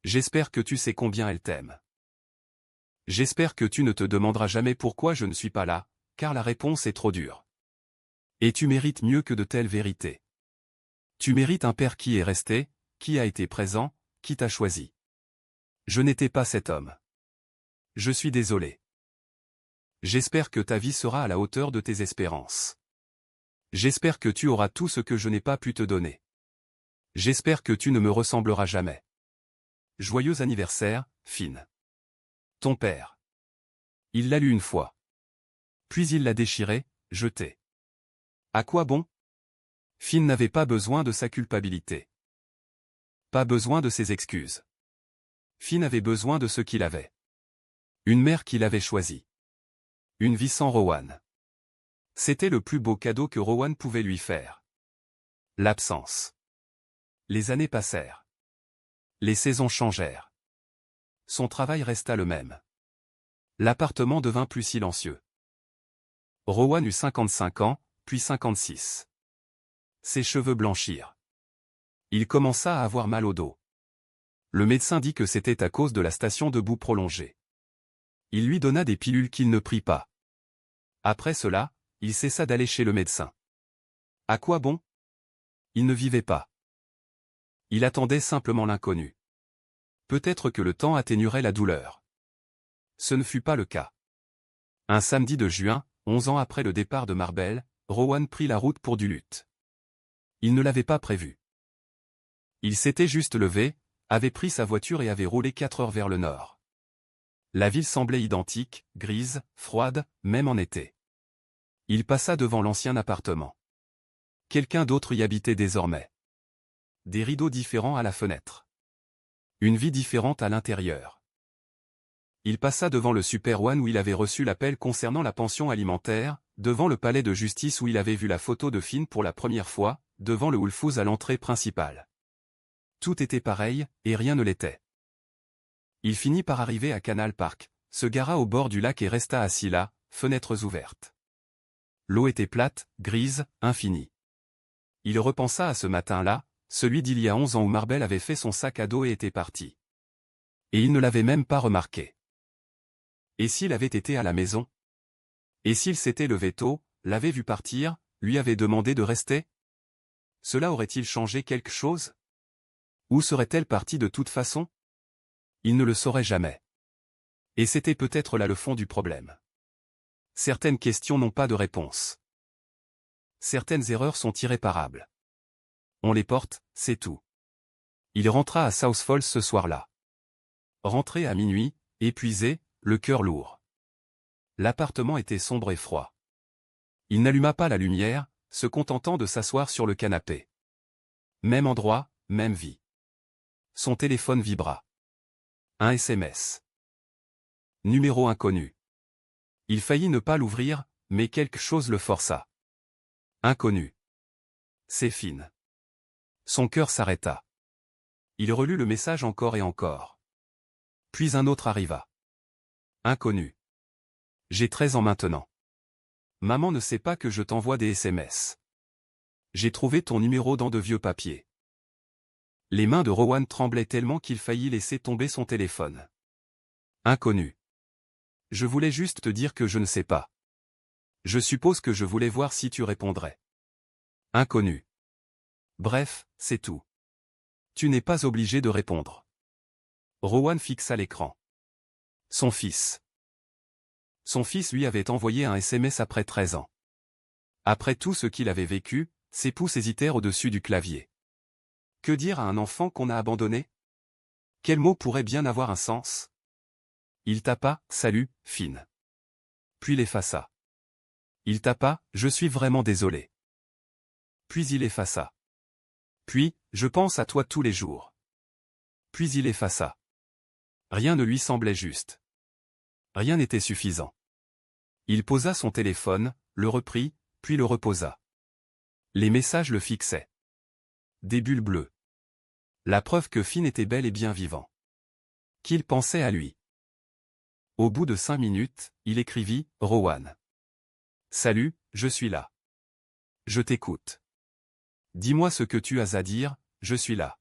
J'espère que tu sais combien elle t'aime. J'espère que tu ne te demanderas jamais pourquoi je ne suis pas là, car la réponse est trop dure. Et tu mérites mieux que de telles vérités. Tu mérites un père qui est resté, qui a été présent, qui t'a choisi. Je n'étais pas cet homme. Je suis désolé. J'espère que ta vie sera à la hauteur de tes espérances. J'espère que tu auras tout ce que je n'ai pas pu te donner. J'espère que tu ne me ressembleras jamais. Joyeux anniversaire, Finn. Ton père. Il l'a lu une fois. Puis il l'a déchiré, jeté. À quoi bon? Finn n'avait pas besoin de sa culpabilité. Pas besoin de ses excuses. Finn avait besoin de ce qu'il avait. Une mère qu'il avait choisie. Une vie sans Rowan. C'était le plus beau cadeau que Rowan pouvait lui faire. L'absence. Les années passèrent. Les saisons changèrent. Son travail resta le même. L'appartement devint plus silencieux. Rowan eut 55 ans, puis 56. Ses cheveux blanchirent. Il commença à avoir mal au dos. Le médecin dit que c'était à cause de la station debout prolongée. Il lui donna des pilules qu'il ne prit pas. Après cela, il cessa d'aller chez le médecin. À quoi bon? Il ne vivait pas. Il attendait simplement l'inconnu. Peut-être que le temps atténuerait la douleur. Ce ne fut pas le cas. Un samedi de juin, 11 ans après le départ de Marbel, Rowan prit la route pour Duluth. Il ne l'avait pas prévu. Il s'était juste levé, avait pris sa voiture et avait roulé 4 heures vers le nord. La ville semblait identique, grise, froide, même en été. Il passa devant l'ancien appartement. Quelqu'un d'autre y habitait désormais. Des rideaux différents à la fenêtre. Une vie différente à l'intérieur. Il passa devant le Super One où il avait reçu l'appel concernant la pension alimentaire, devant le palais de justice où il avait vu la photo de Finn pour la première fois, devant le Whole Foods à l'entrée principale. Tout était pareil, et rien ne l'était. Il finit par arriver à Canal Park, se gara au bord du lac et resta assis là, fenêtres ouvertes. L'eau était plate, grise, infinie. Il repensa à ce matin-là, celui d'il y a 11 ans où Marbel avait fait son sac à dos et était parti. Et il ne l'avait même pas remarqué. Et s'il avait été à la maison? Et s'il s'était levé tôt, l'avait vu partir, lui avait demandé de rester? Cela aurait-il changé quelque chose? Où serait-elle partie de toute façon? Il ne le saurait jamais. Et c'était peut-être là le fond du problème. Certaines questions n'ont pas de réponse. Certaines erreurs sont irréparables. On les porte, c'est tout. Il rentra à South Falls ce soir-là. Rentré à minuit, épuisé, le cœur lourd. L'appartement était sombre et froid. Il n'alluma pas la lumière, se contentant de s'asseoir sur le canapé. Même endroit, même vie. Son téléphone vibra. Un SMS. Numéro inconnu. Il faillit ne pas l'ouvrir, mais quelque chose le força. Inconnu. C'est Finn. Son cœur s'arrêta. Il relut le message encore et encore. Puis un autre arriva. Inconnu. J'ai 13 ans maintenant. Maman ne sait pas que je t'envoie des SMS. J'ai trouvé ton numéro dans de vieux papiers. Les mains de Rowan tremblaient tellement qu'il faillit laisser tomber son téléphone. Inconnu. Je voulais juste te dire que je ne sais pas. Je suppose que je voulais voir si tu répondrais. Inconnu. Bref, c'est tout. Tu n'es pas obligé de répondre. Rowan fixa l'écran. Son fils. Son fils lui avait envoyé un SMS après 13 ans. Après tout ce qu'il avait vécu, ses pouces hésitèrent au-dessus du clavier. Que dire à un enfant qu'on a abandonné? Quel mot pourrait bien avoir un sens? Il tapa « Salut, Finn ». Puis l'effaça. Il tapa « Je suis vraiment désolé ». Puis il effaça. Puis « Je pense à toi tous les jours ». Puis il effaça. Rien ne lui semblait juste. Rien n'était suffisant. Il posa son téléphone, le reprit, puis le reposa. Les messages le fixaient. Des bulles bleues. La preuve que Finn était bel et bien vivant. Qu'il pensait à lui. Au bout de 5 minutes, il écrivit « Rowan. Salut, je suis là. Je t'écoute. Dis-moi ce que tu as à dire, je suis là. »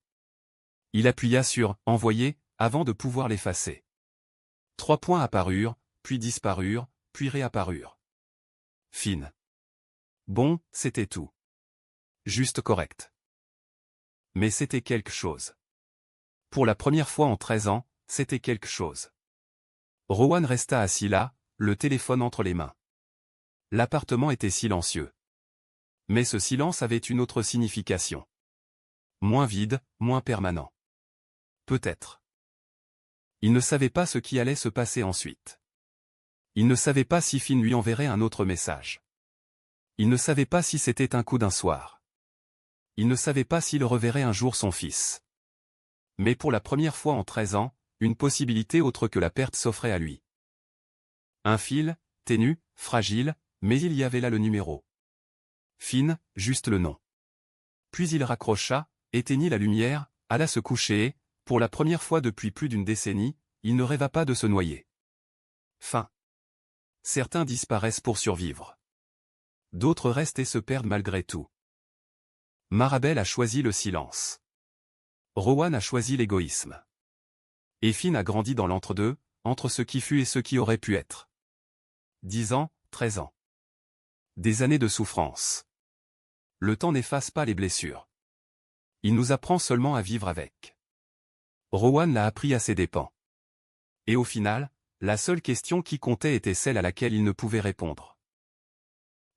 Il appuya sur « Envoyer » avant de pouvoir l'effacer. 3 points apparurent, puis disparurent, puis réapparurent. Finn. Bon, c'était tout. Juste correct. Mais c'était quelque chose. Pour la première fois en 13 ans, c'était quelque chose. Rowan resta assis là, le téléphone entre les mains. L'appartement était silencieux. Mais ce silence avait une autre signification. Moins vide, moins permanent. Peut-être. Il ne savait pas ce qui allait se passer ensuite. Il ne savait pas si Finn lui enverrait un autre message. Il ne savait pas si c'était un coup d'un soir. Il ne savait pas s'il reverrait un jour son fils. Mais pour la première fois en 13 ans, une possibilité autre que la perte s'offrait à lui. Un fil, ténu, fragile, mais il y avait là le numéro. Finn, juste le nom. Puis il raccrocha, éteignit la lumière, alla se coucher et, pour la première fois depuis plus d'une décennie, il ne rêva pas de se noyer. Fin. Certains disparaissent pour survivre. D'autres restent et se perdent malgré tout. Marabel a choisi le silence. Rowan a choisi l'égoïsme. Et Finn a grandi dans l'entre-deux, entre ce qui fut et ce qui aurait pu être. 10 ans, 13 ans. Des années de souffrance. Le temps n'efface pas les blessures. Il nous apprend seulement à vivre avec. Rowan l'a appris à ses dépens. Et au final, la seule question qui comptait était celle à laquelle il ne pouvait répondre.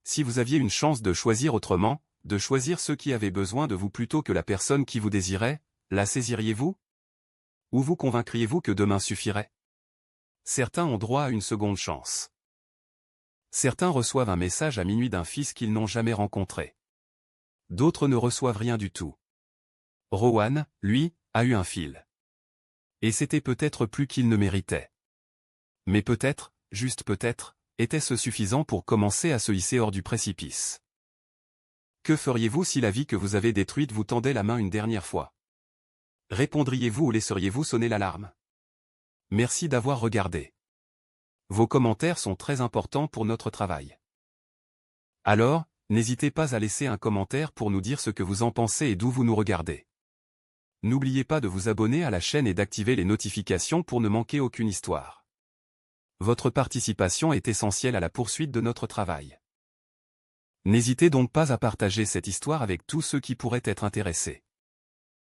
Si vous aviez une chance de choisir autrement, de choisir ceux qui avaient besoin de vous plutôt que la personne qui vous désirait, la saisiriez-vous? Ou vous convaincriez-vous que demain suffirait? Certains ont droit à une seconde chance. Certains reçoivent un message à minuit d'un fils qu'ils n'ont jamais rencontré. D'autres ne reçoivent rien du tout. Rowan, lui, a eu un fil. Et c'était peut-être plus qu'il ne méritait. Mais peut-être, juste peut-être, était-ce suffisant pour commencer à se hisser hors du précipice. Que feriez-vous si la vie que vous avez détruite vous tendait la main une dernière fois? Répondriez-vous ou laisseriez-vous sonner l'alarme? Merci d'avoir regardé. Vos commentaires sont très importants pour notre travail. Alors, n'hésitez pas à laisser un commentaire pour nous dire ce que vous en pensez et d'où vous nous regardez. N'oubliez pas de vous abonner à la chaîne et d'activer les notifications pour ne manquer aucune histoire. Votre participation est essentielle à la poursuite de notre travail. N'hésitez donc pas à partager cette histoire avec tous ceux qui pourraient être intéressés.